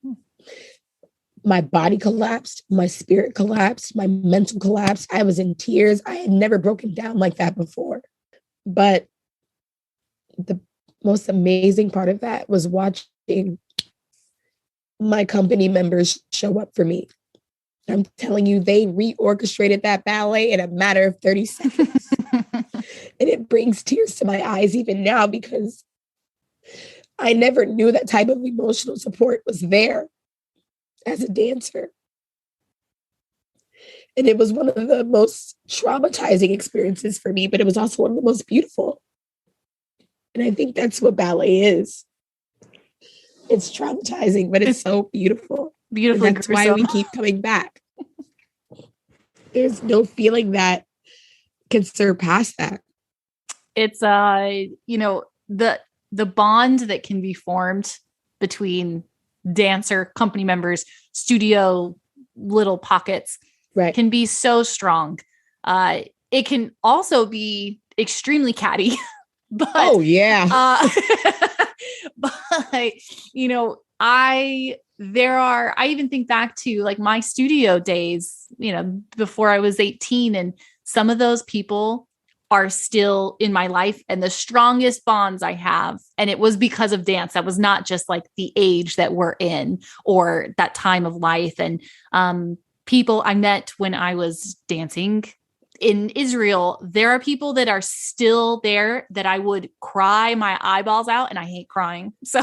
My body collapsed, my spirit collapsed, my mental collapsed. I was in tears. I had never broken down like that before. But the most amazing part of that was watching my company members show up for me. I'm telling you, they reorchestrated that ballet in a matter of 30 seconds. And it brings tears to my eyes even now because I never knew that type of emotional support was there as a dancer. And it was one of the most traumatizing experiences for me, but it was also one of the most beautiful. And I think that's what ballet is. It's traumatizing, but it's so beautiful.
Beautifully.
And that's why we keep coming back. There's no feeling that can surpass that.
It's the bond that can be formed between dancer company members, studio little pockets, right, can be so strong. It can also be extremely catty. But
oh yeah.
But I even think back to like my studio days, before I was 18, and some of those people are still in my life and the strongest bonds I have. And it was because of dance. That was not just like the age that we're in or that time of life. And people I met when I was dancing in Israel, there are people that are still there that I would cry my eyeballs out, and I hate crying. So,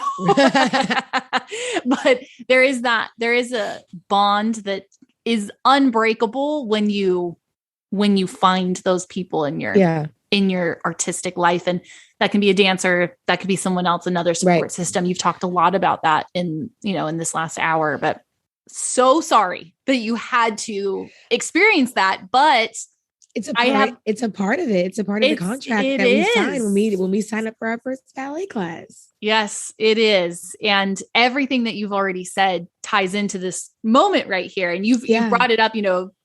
but there is a bond that is unbreakable when you find those people in your artistic life. And that can be a dancer, that could be someone else, another support system. You've talked a lot about that in this last hour, but so sorry that you had to experience that, but
it's a part. It's a part of it. It's a part of the contract that we sign when we sign up for our first ballet class.
Yes, it is. And everything that you've already said ties into this moment right here. And you've brought it up,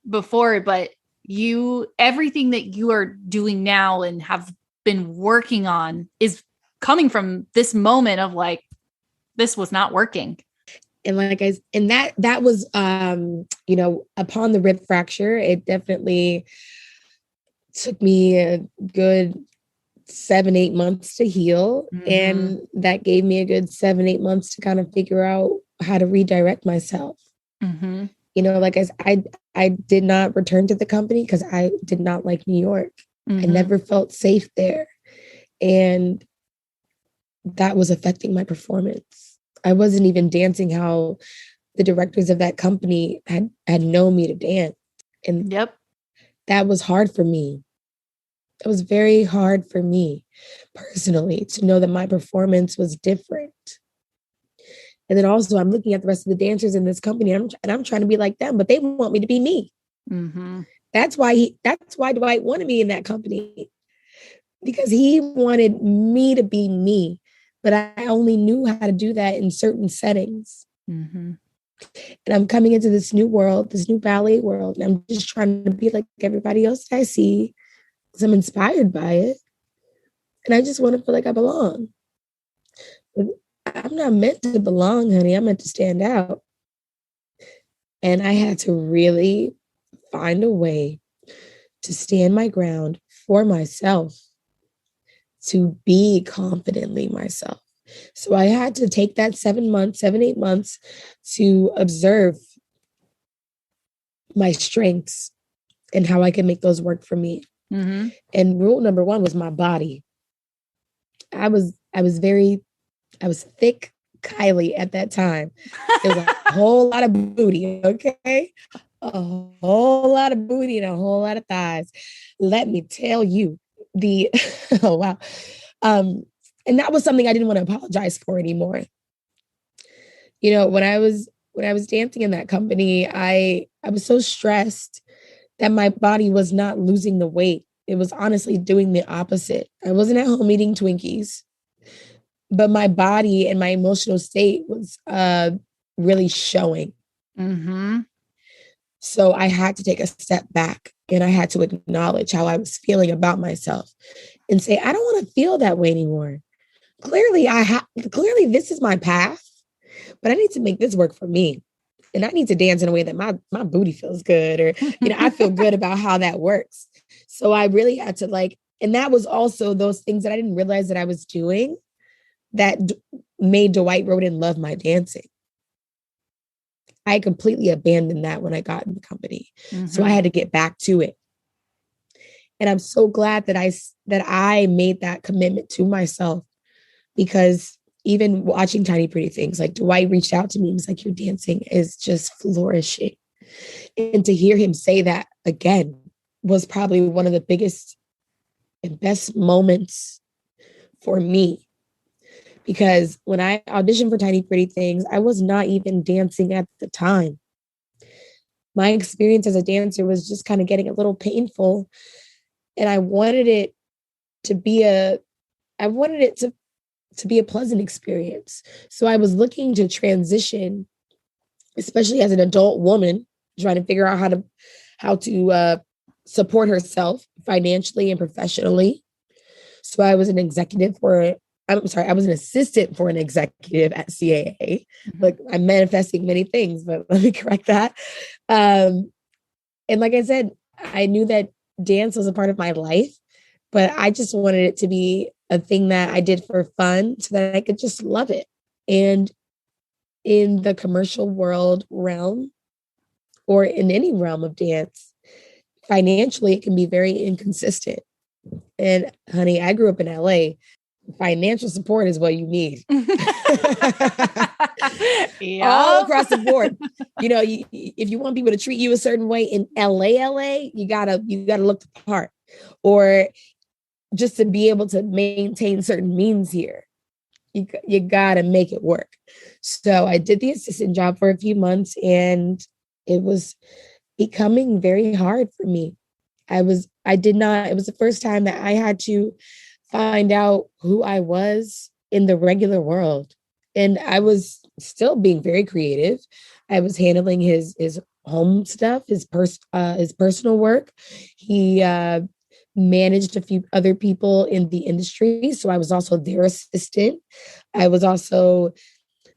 before, but everything that you are doing now and have been working on is coming from this moment of like, this was not working.
And that was, upon the rib fracture, it definitely took me a good 7-8 months to heal. Mm-hmm. And that gave me a good 7-8 months to kind of figure out how to redirect myself. Mm-hmm. I did not return to the company because I did not like New York. Mm-hmm. I never felt safe there. And that was affecting my performance. I wasn't even dancing how the directors of that company had known me to dance. And that was hard for me. It was very hard for me personally to know that my performance was different. And then also I'm looking at the rest of the dancers in this company and I'm trying to be like them, but they want me to be me. Mm-hmm. That's why Dwight wanted me in that company, because he wanted me to be me, but I only knew how to do that in certain settings. Mm-hmm. And I'm coming into this new world, this new ballet world, and I'm just trying to be like everybody else that I see. I'm inspired by it. And I just want to feel like I belong. But I'm not meant to belong, honey. I'm meant to stand out. And I had to really find a way to stand my ground for myself, to be confidently myself. So I had to take that 7-8 months to observe my strengths and how I can make those work for me. Mm-hmm. And rule number 1 was my body. I was thick Kylie at that time. There was a whole lot of booty, okay? A whole lot of booty and a whole lot of thighs. Let me tell you, oh wow. And that was something I didn't want to apologize for anymore. When I was dancing in that company, I was so stressed that my body was not losing the weight. It was honestly doing the opposite. I wasn't at home eating Twinkies, but my body and my emotional state was really showing. Mm-hmm. So I had to take a step back and I had to acknowledge how I was feeling about myself and say, I don't want to feel that way anymore. Clearly, this is my path, but I need to make this work for me. And I need to dance in a way that my booty feels good, or, I feel good about how that works. So I really had to and that was also those things that I didn't realize that I was doing that made Dwight Rhoden love my dancing. I completely abandoned that when I got in the company. Mm-hmm. So I had to get back to it. And I'm so glad that I made that commitment to myself, because even watching Tiny Pretty Things, like Dwight reached out to me and was like, your dancing is just flourishing. And to hear him say that again was probably one of the biggest and best moments for me. Because when I auditioned for Tiny Pretty Things, I was not even dancing at the time. My experience as a dancer was just kind of getting a little painful. And I wanted it to be a pleasant experience. So I was looking to transition, especially as an adult woman, trying to figure out how to support herself financially and professionally. So I was an assistant for an executive at CAA. Mm-hmm. Look, I'm manifesting many things, but let me correct that. And like I said, I knew that dance was a part of my life, but I just wanted it to be a thing that I did for fun so that I could just love it. And in the commercial world realm, or in any realm of dance, financially, it can be very inconsistent. And honey, I grew up in LA. Financial support is what you need. All across the board. You know, if you want people to treat you a certain way in LA, you gotta look the part. Or just to be able to maintain certain means here, you gotta make it work. So I did the assistant job for a few months, and it was becoming very hard for me. It was the first time that I had to find out who I was in the regular world. And I was still being very creative. I was handling his home stuff, his personal work. He managed a few other people in the industry. So I was also their assistant. I was also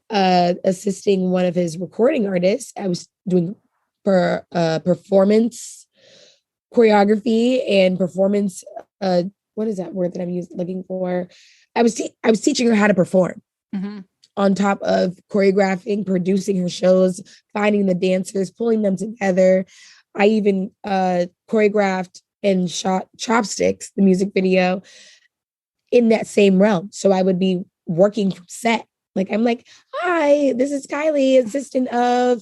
assisting one of his recording artists. I was doing performance choreography and performance. What is that word that I'm looking for? I was teaching her how to perform on top of choreographing, producing her shows, finding the dancers, pulling them together. I even choreographed and shot Chopsticks, the music video, in that same realm. So I would be working from set. Like, I'm like, hi, this is Kylie, assistant of,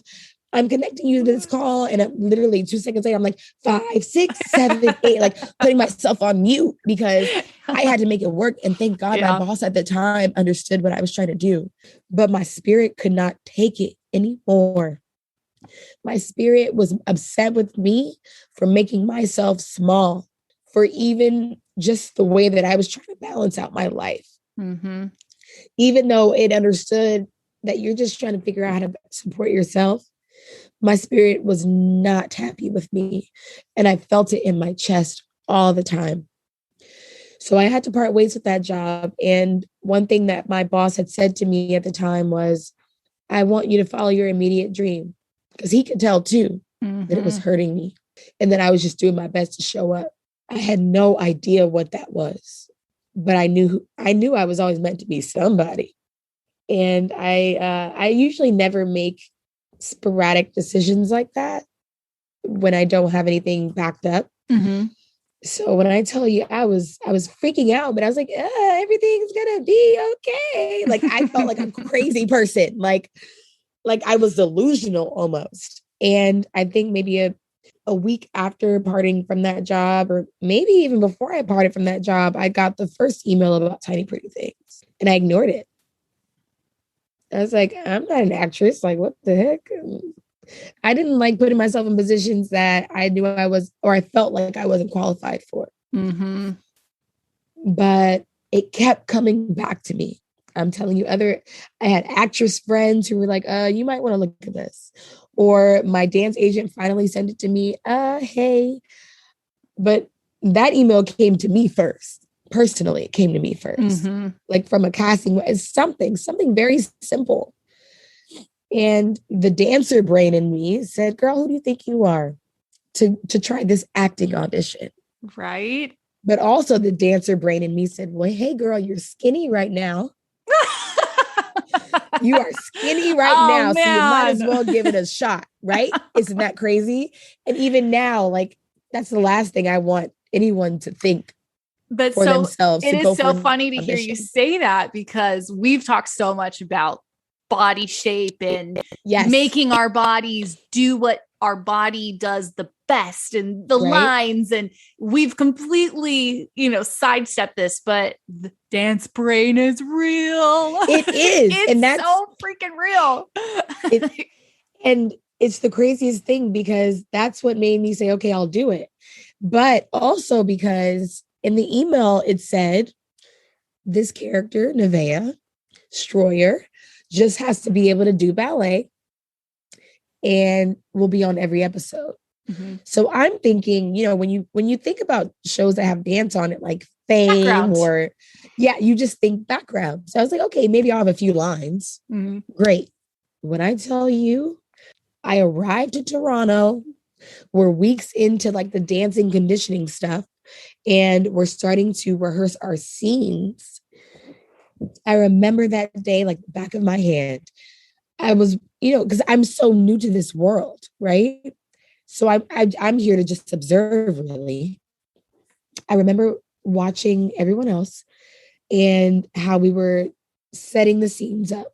I'm connecting you to this call. And literally 2 seconds later, I'm like 5, 6, 7, 8, like putting myself on mute because I had to make it work. And thank God my boss at the time understood what I was trying to do. But my spirit could not take it anymore. My spirit was upset with me for making myself small, for even just the way that I was trying to balance out my life. Mm-hmm. Even though it understood that you're just trying to figure out how to support yourself, my spirit was not happy with me. And I felt it in my chest all the time. So I had to part ways with that job. And one thing that my boss had said to me at the time was, I want you to follow your immediate dream. Because he could tell too that it was hurting me. And then I was just doing my best to show up. I had no idea what that was. But I knew I was always meant to be somebody. And I usually never make sporadic decisions like that when I don't have anything backed up. Mm-hmm. So when I tell you I was freaking out, but I was like, everything's gonna be okay. Like I felt like a crazy person, like I was delusional almost. And I think maybe a week after parting from that job, or maybe even before I parted from that job, I got the first email about Tiny Pretty Things, and I ignored it. I was like, I'm not an actress. Like, what the heck? I didn't like putting myself in positions that I knew I was, or I felt like I wasn't qualified for. Mm-hmm. But it kept coming back to me. I'm telling you, I had actress friends who were like, you might want to look at this. Or my dance agent finally sent it to me. Hey. But that email came to me first. Personally, it came to me first. Mm-hmm. Like from a casting, it's something very simple. And the dancer brain in me said, girl, who do you think you are to try this acting audition?
Right.
But also the dancer brain in me said, well, hey, girl, you're skinny right now. You are skinny right now. Man. So you might as well give it a shot. Right. Isn't that crazy? And even now, like, that's the last thing I want anyone to think.
But
for themselves.
It is so funny to hear you say that, because we've talked so much about body shape and making our bodies do what our body does the best, and the lines, and we've completely, sidestepped this, but the dance brain is real.
It is.
It's and that's so freaking real.
And it's the craziest thing, because that's what made me say, okay, I'll do it. But also because in the email, it said, this character, Nevaeh Stroyer, just has to be able to do ballet and will be on every episode. Mm-hmm. So I'm thinking, when you think about shows that have dance on it, like Fame background. You just think background. So I was like, okay, maybe I'll have a few lines. Mm-hmm. Great. When I tell you, I arrived to Toronto, we're weeks into like the dancing conditioning stuff, and we're starting to rehearse our scenes. I remember that day like the back of my hand. I was, because I'm so new to this world, right? So I'm here to just observe, really. I remember watching everyone else and how we were setting the scenes up.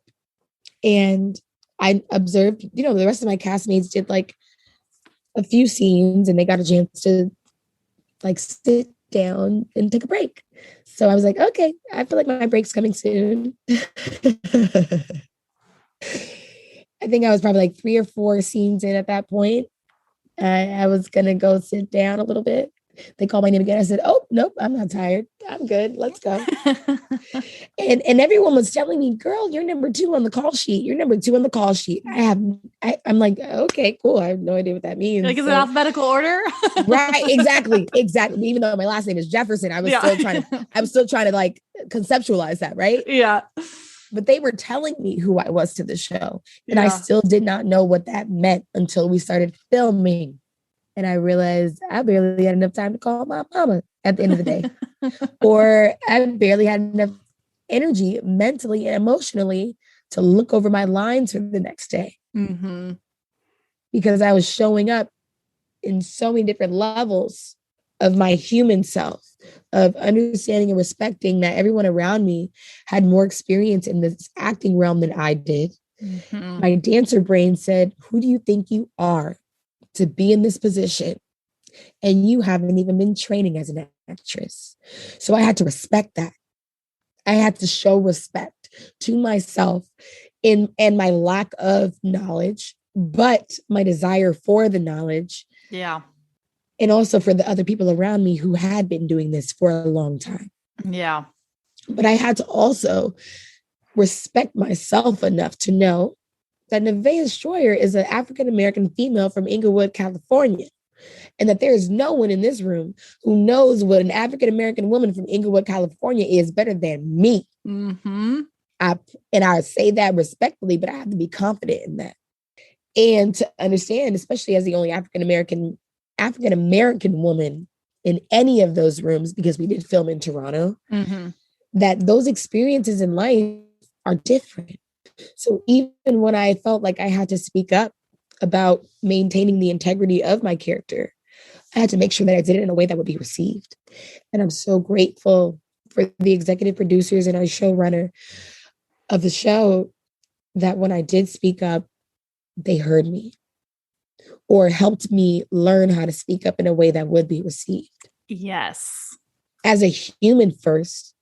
And I observed, the rest of my castmates did like a few scenes and they got a chance to like sit down and take a break. So I was like, okay, I feel like my break's coming soon. I think I was probably like 3 or 4 scenes in at that point. I was going to go sit down a little bit. They called my name again. I said, oh, nope, I'm not tired. I'm good. Let's go. and everyone was telling me, girl, you're number 2 on the call sheet. You're number 2 on the call sheet. I'm like, okay, cool. I have no idea what that means.
Like, is it alphabetical order?
Right. Exactly. Even though my last name is Jefferson, I was still trying to like conceptualize that. Right.
Yeah.
But they were telling me who I was to the show. And I still did not know what that meant until we started filming. And I realized I barely had enough time to call my mama at the end of the day. Or I barely had enough energy mentally and emotionally to look over my lines for the next day.
Mm-hmm.
Because I was showing up in so many different levels of my human self, of understanding and respecting that everyone around me had more experience in this acting realm than I did. Mm-hmm. My dancer brain said, who do you think you are to be in this position? And you haven't even been training as an actress. So I had to respect that. I had to show respect to myself and my lack of knowledge, but my desire for the knowledge.
Yeah.
And also for the other people around me who had been doing this for a long time.
Yeah.
But I had to also respect myself enough to know that Nevaeh Stroyer is an African-American female from Inglewood, California. And that there is no one in this room who knows what an African-American woman from Inglewood, California is better than me.
Mm-hmm.
And I say that respectfully, but I have to be confident in that. And to understand, especially as the only African-American woman in any of those rooms, because we did film in Toronto, mm-hmm. that those experiences in life are different. So even when I felt like I had to speak up about maintaining the integrity of my character, I had to make sure that I did it in a way that would be received. And I'm so grateful for the executive producers and our showrunner of the show that when I did speak up, they heard me or helped me learn how to speak up in a way that would be received.
Yes.
As a human first,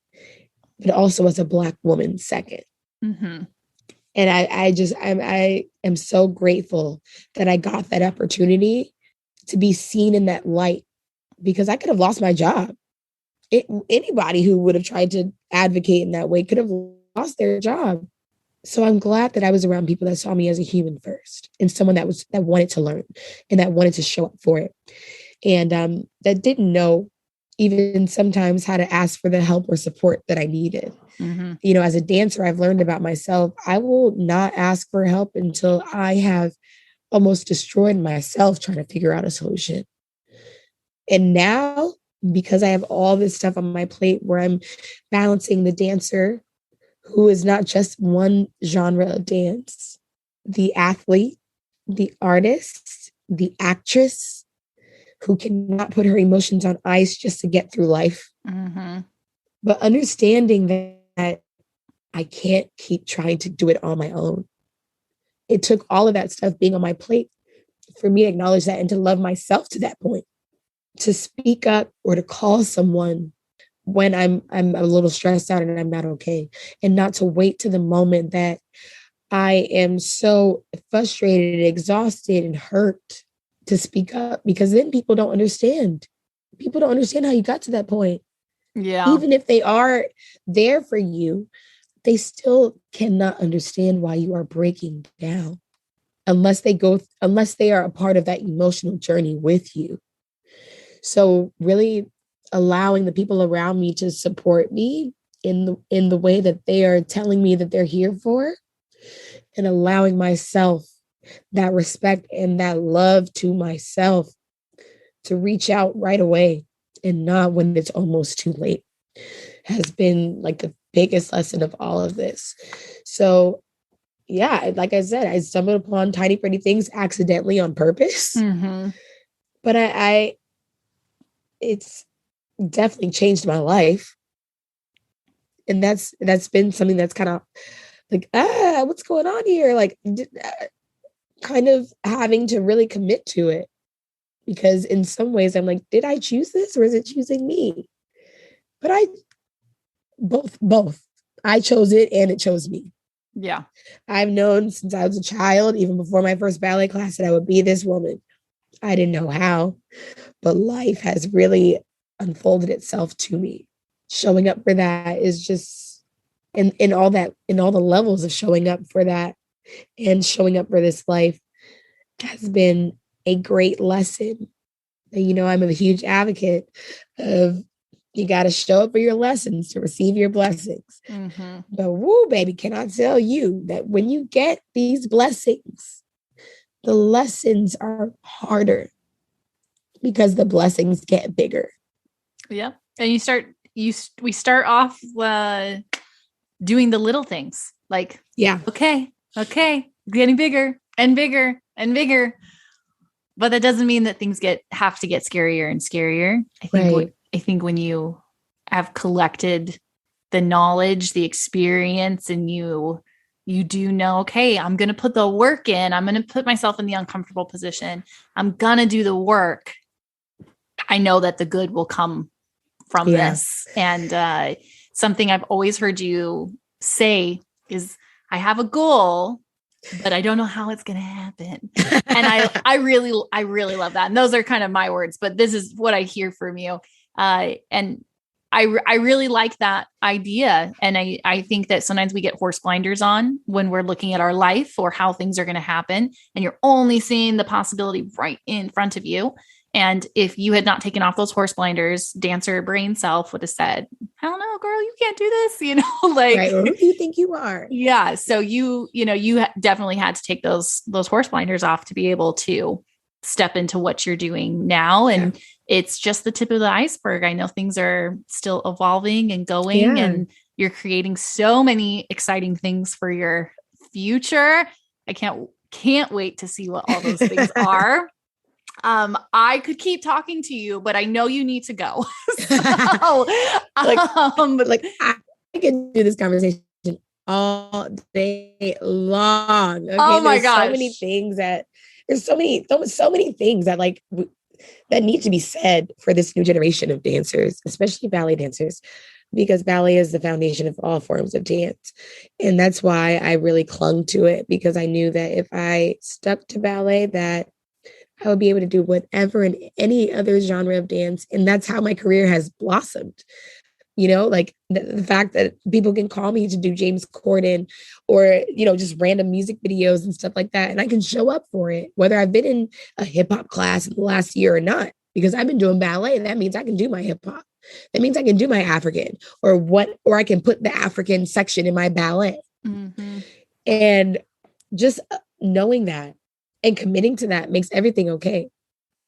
but also as a Black woman second. Mm-hmm. And I am so grateful that I got that opportunity to be seen in that light, because I could have lost my job. Anybody who would have tried to advocate in that way could have lost their job. So I'm glad that I was around people that saw me as a human first and someone that wanted to learn and that wanted to show up for it. And that didn't know even sometimes how to ask for the help or support that I needed. Mm-hmm. As a dancer, I've learned about myself. I will not ask for help until I have almost destroyed myself trying to figure out a solution. And now, because I have all this stuff on my plate where I'm balancing the dancer who is not just one genre of dance, the athlete, the artist, the actress, who cannot put her emotions on ice just to get through life. Mm-hmm. But understanding that I can't keep trying to do it on my own. It took all of that stuff being on my plate for me to acknowledge that and to love myself to that point, to speak up or to call someone when I'm a little stressed out and I'm not okay, and not to wait to the moment that I am so frustrated, exhausted, and hurt to speak up, because then people don't understand. People don't understand how you got to that point. Yeah. Even if they are there for you, they still cannot understand why you are breaking down unless they are a part of that emotional journey with you. So really allowing the people around me to support me in the way that they are telling me that they're here for, and allowing myself that respect and that love to myself to reach out right away and not when it's almost too late, has been like the biggest lesson of all of this. So yeah, like I said, I stumbled upon Tiny Pretty Things accidentally on purpose.
Mm-hmm.
But it's definitely changed my life. And that's been something that's kind of like, what's going on here? Like, kind of having to really commit to it. Because in some ways, I'm like, did I choose this or is it choosing me? But both. I chose it and it chose me.
Yeah.
I've known since I was a child, even before my first ballet class, that I would be this woman. I didn't know how, but life has really unfolded itself to me. Showing up for that is just in all the levels of showing up for that and showing up for this life has been a great lesson. And, I'm a huge advocate of you got to show up for your lessons to receive your blessings.
Mm-hmm.
But woo, baby, can I tell you that when you get these blessings, the lessons are harder because the blessings get bigger.
Yeah. And we start off doing the little things like,
yeah,
okay, getting bigger and bigger and bigger. But that doesn't mean that things have to get scarier and scarier. I think when you have collected the knowledge, the experience, and you do know, okay, I'm going to put the work in. I'm going to put myself in the uncomfortable position. I'm going to do the work. I know that the good will come from this. And something I've always heard you say is, I have a goal, but I don't know how it's going to happen. And I really love that. And those are kind of my words, but this is what I hear from you. And I really like that idea. And I think that sometimes we get horse blinders on when we're looking at our life or how things are going to happen. And you're only seeing the possibility right in front of you. And if you had not taken off those horse blinders, Dancer Brain self would have said, hell no, girl, you can't do this. Like,
right. Or who do you think you are?
Yeah. So you definitely had to take those horse blinders off to be able to step into what you're doing now. And it's just the tip of the iceberg. I know things are still evolving and going, and you're creating so many exciting things for your future. I can't wait to see what all those things are. I could keep talking to you, but I know you need to go.
I can do this conversation all day long. Okay?
Oh my gosh.
There's so many things that that need to be said for this new generation of dancers, especially ballet dancers, because ballet is the foundation of all forms of dance. And that's why I really clung to it, because I knew that if I stuck to ballet, that I would be able to do whatever in any other genre of dance. And that's how my career has blossomed. Like the fact that people can call me to do James Corden or, just random music videos and stuff like that. And I can show up for it, whether I've been in a hip hop class in the last year or not, because I've been doing ballet. And that means I can do my hip hop. That means I can do my African or I can put the African section in my ballet.
Mm-hmm.
And just knowing that and committing to that makes everything okay.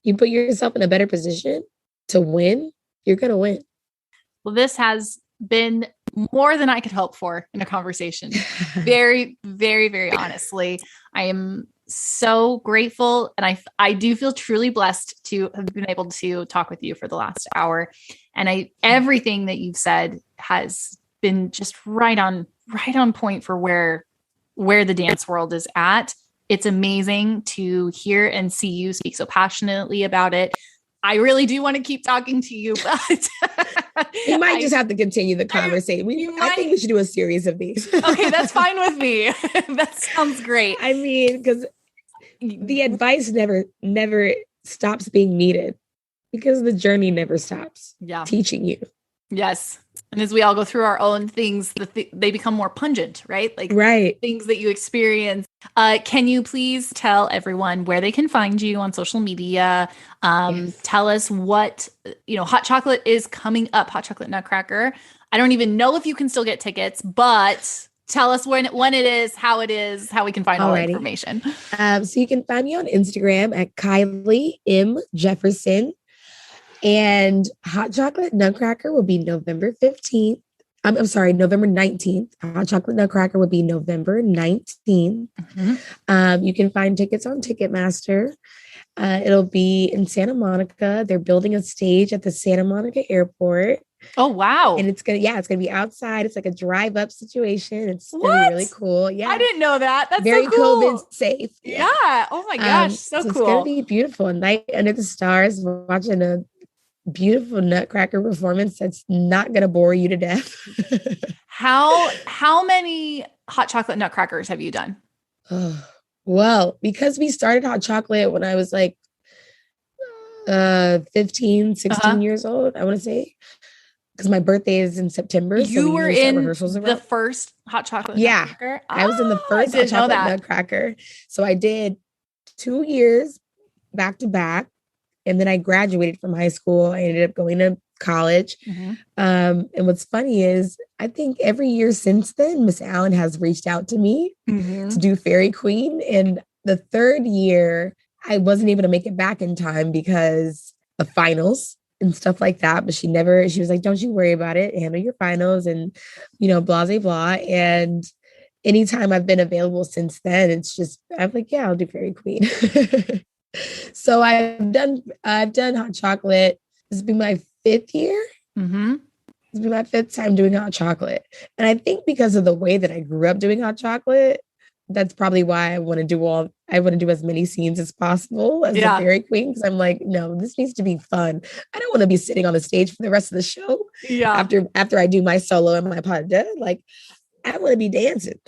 You put yourself in a better position to win, you're going to win.
Well, this has been more than I could hope for in a conversation. Very, very, very honestly. I am so grateful. And I do feel truly blessed to have been able to talk with you for the last hour. And everything that you've said has been just right on point for where the dance world is at. It's amazing to hear and see you speak so passionately about it. I really do want to keep talking to you, but
we might just have to continue the conversation. I think we should do a series of these.
Okay, that's fine with me. That sounds great.
I mean, because the advice never stops being needed, because the journey never stops teaching you.
Yes. And as we all go through our own things, they become more pungent, right? Like things that you experience. Can you please tell everyone where they can find you on social media? Tell us what, Hot Chocolate is coming up, Hot Chocolate Nutcracker. I don't even know if you can still get tickets, but tell us when it is, how we can find all the information.
So you can find me on Instagram at Kylie M. Jefferson. And Hot Chocolate Nutcracker will be November 15th. I'm sorry, November 19th. Hot Chocolate Nutcracker would be November 19th. You can find tickets on Ticketmaster. It'll be in Santa Monica. They're building a stage at the Santa Monica airport.
Oh, wow.
And it's gonna be outside. It's like a drive-up situation. It's
What?
gonna be really cool. Yeah.
I didn't know that. That's
very
so cool.
COVID safe.
Yeah. Oh my gosh. So cool.
It's gonna be beautiful. A night under the stars, watching a beautiful Nutcracker performance that's not gonna bore you to death.
How many Hot Chocolate Nutcrackers have you done?
Well, because we started Hot Chocolate when I was like 15, 16 years old, I want to say. Because my birthday is in September.
You were in the first Hot Chocolate Nutcracker?
I was in the first Hot Chocolate Nutcracker. So I did 2 years back to back. And then I graduated from high school. I ended up going to college. And what's funny is I think every year since then, Miss Allen has reached out to me to do Fairy Queen. And the third year, I wasn't able to make it back in time because of finals and stuff like that. But she was like, don't you worry about it. Handle your finals and, blah, blah, blah. And anytime I've been available since then, I'm like, yeah, I'll do Fairy Queen. So I've done Hot Chocolate. This will be my 5th year. This will be my 5th time doing Hot Chocolate. And I think because of the way that I grew up doing Hot Chocolate, that's probably why I want to do as many scenes as possible as the Fairy Queen. Because I'm like, no, this needs to be fun. I don't want to be sitting on the stage for the rest of the show. Yeah. After I do my solo and my pas de deux, like I want to be dancing.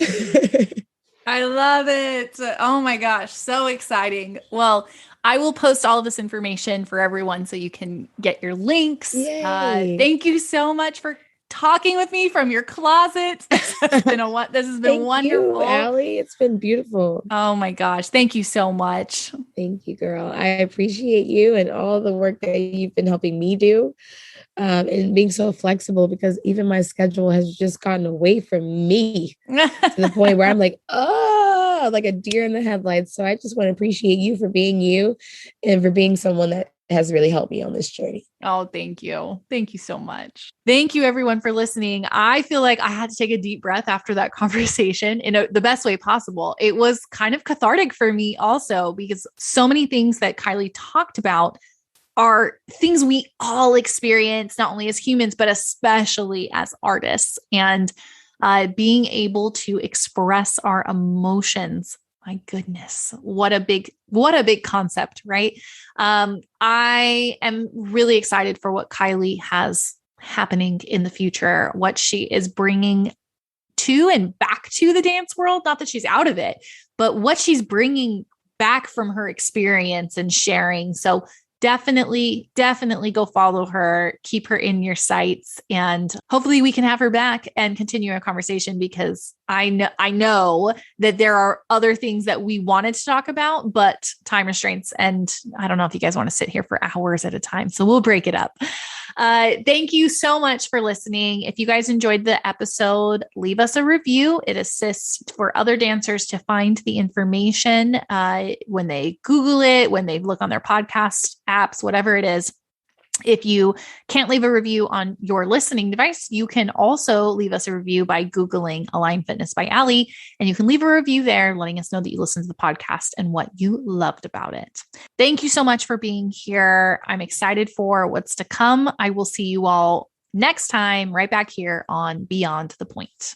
I love it. Oh my gosh. So exciting. Well, I will post all of this information for everyone so you can get your links. Thank you so much for talking with me from your closet. This has been wonderful.
You, Allie. It's been beautiful.
Oh my gosh. Thank you so much.
Thank you, girl. I appreciate you and all the work that you've been helping me do. And being so flexible, because even my schedule has just gotten away from me to the point where I'm like, like a deer in the headlights. So I just want to appreciate you for being you and for being someone that has really helped me on this journey.
Oh, thank you. Thank you so much. Thank you everyone for listening. I feel like I had to take a deep breath after that conversation in the best way possible. It was kind of cathartic for me also, because so many things that Kylie talked about are things we all experience, not only as humans, but especially as artists. And being able to express our emotions. My goodness, what a big concept, right? I am really excited for what Kylie has happening in the future, what she is bringing to and back to the dance world. Not that she's out of it, but what she's bringing back from her experience and sharing. So definitely go follow her, keep her in your sights, and hopefully we can have her back and continue our conversation, because I know that there are other things that we wanted to talk about, but time restraints. And I don't know if you guys want to sit here for hours at a time, so we'll break it up. Thank you so much for listening. If you guys enjoyed the episode, leave us a review. It assists for other dancers to find the information when they Google it, when they look on their podcast apps, whatever it is. If you can't leave a review on your listening device, you can also leave us a review by Googling Align Fitness by Allie, and you can leave a review there letting us know that you listened to the podcast and what you loved about it. Thank you so much for being here. I'm excited for what's to come. I will see you all next time right back here on Beyond the Point.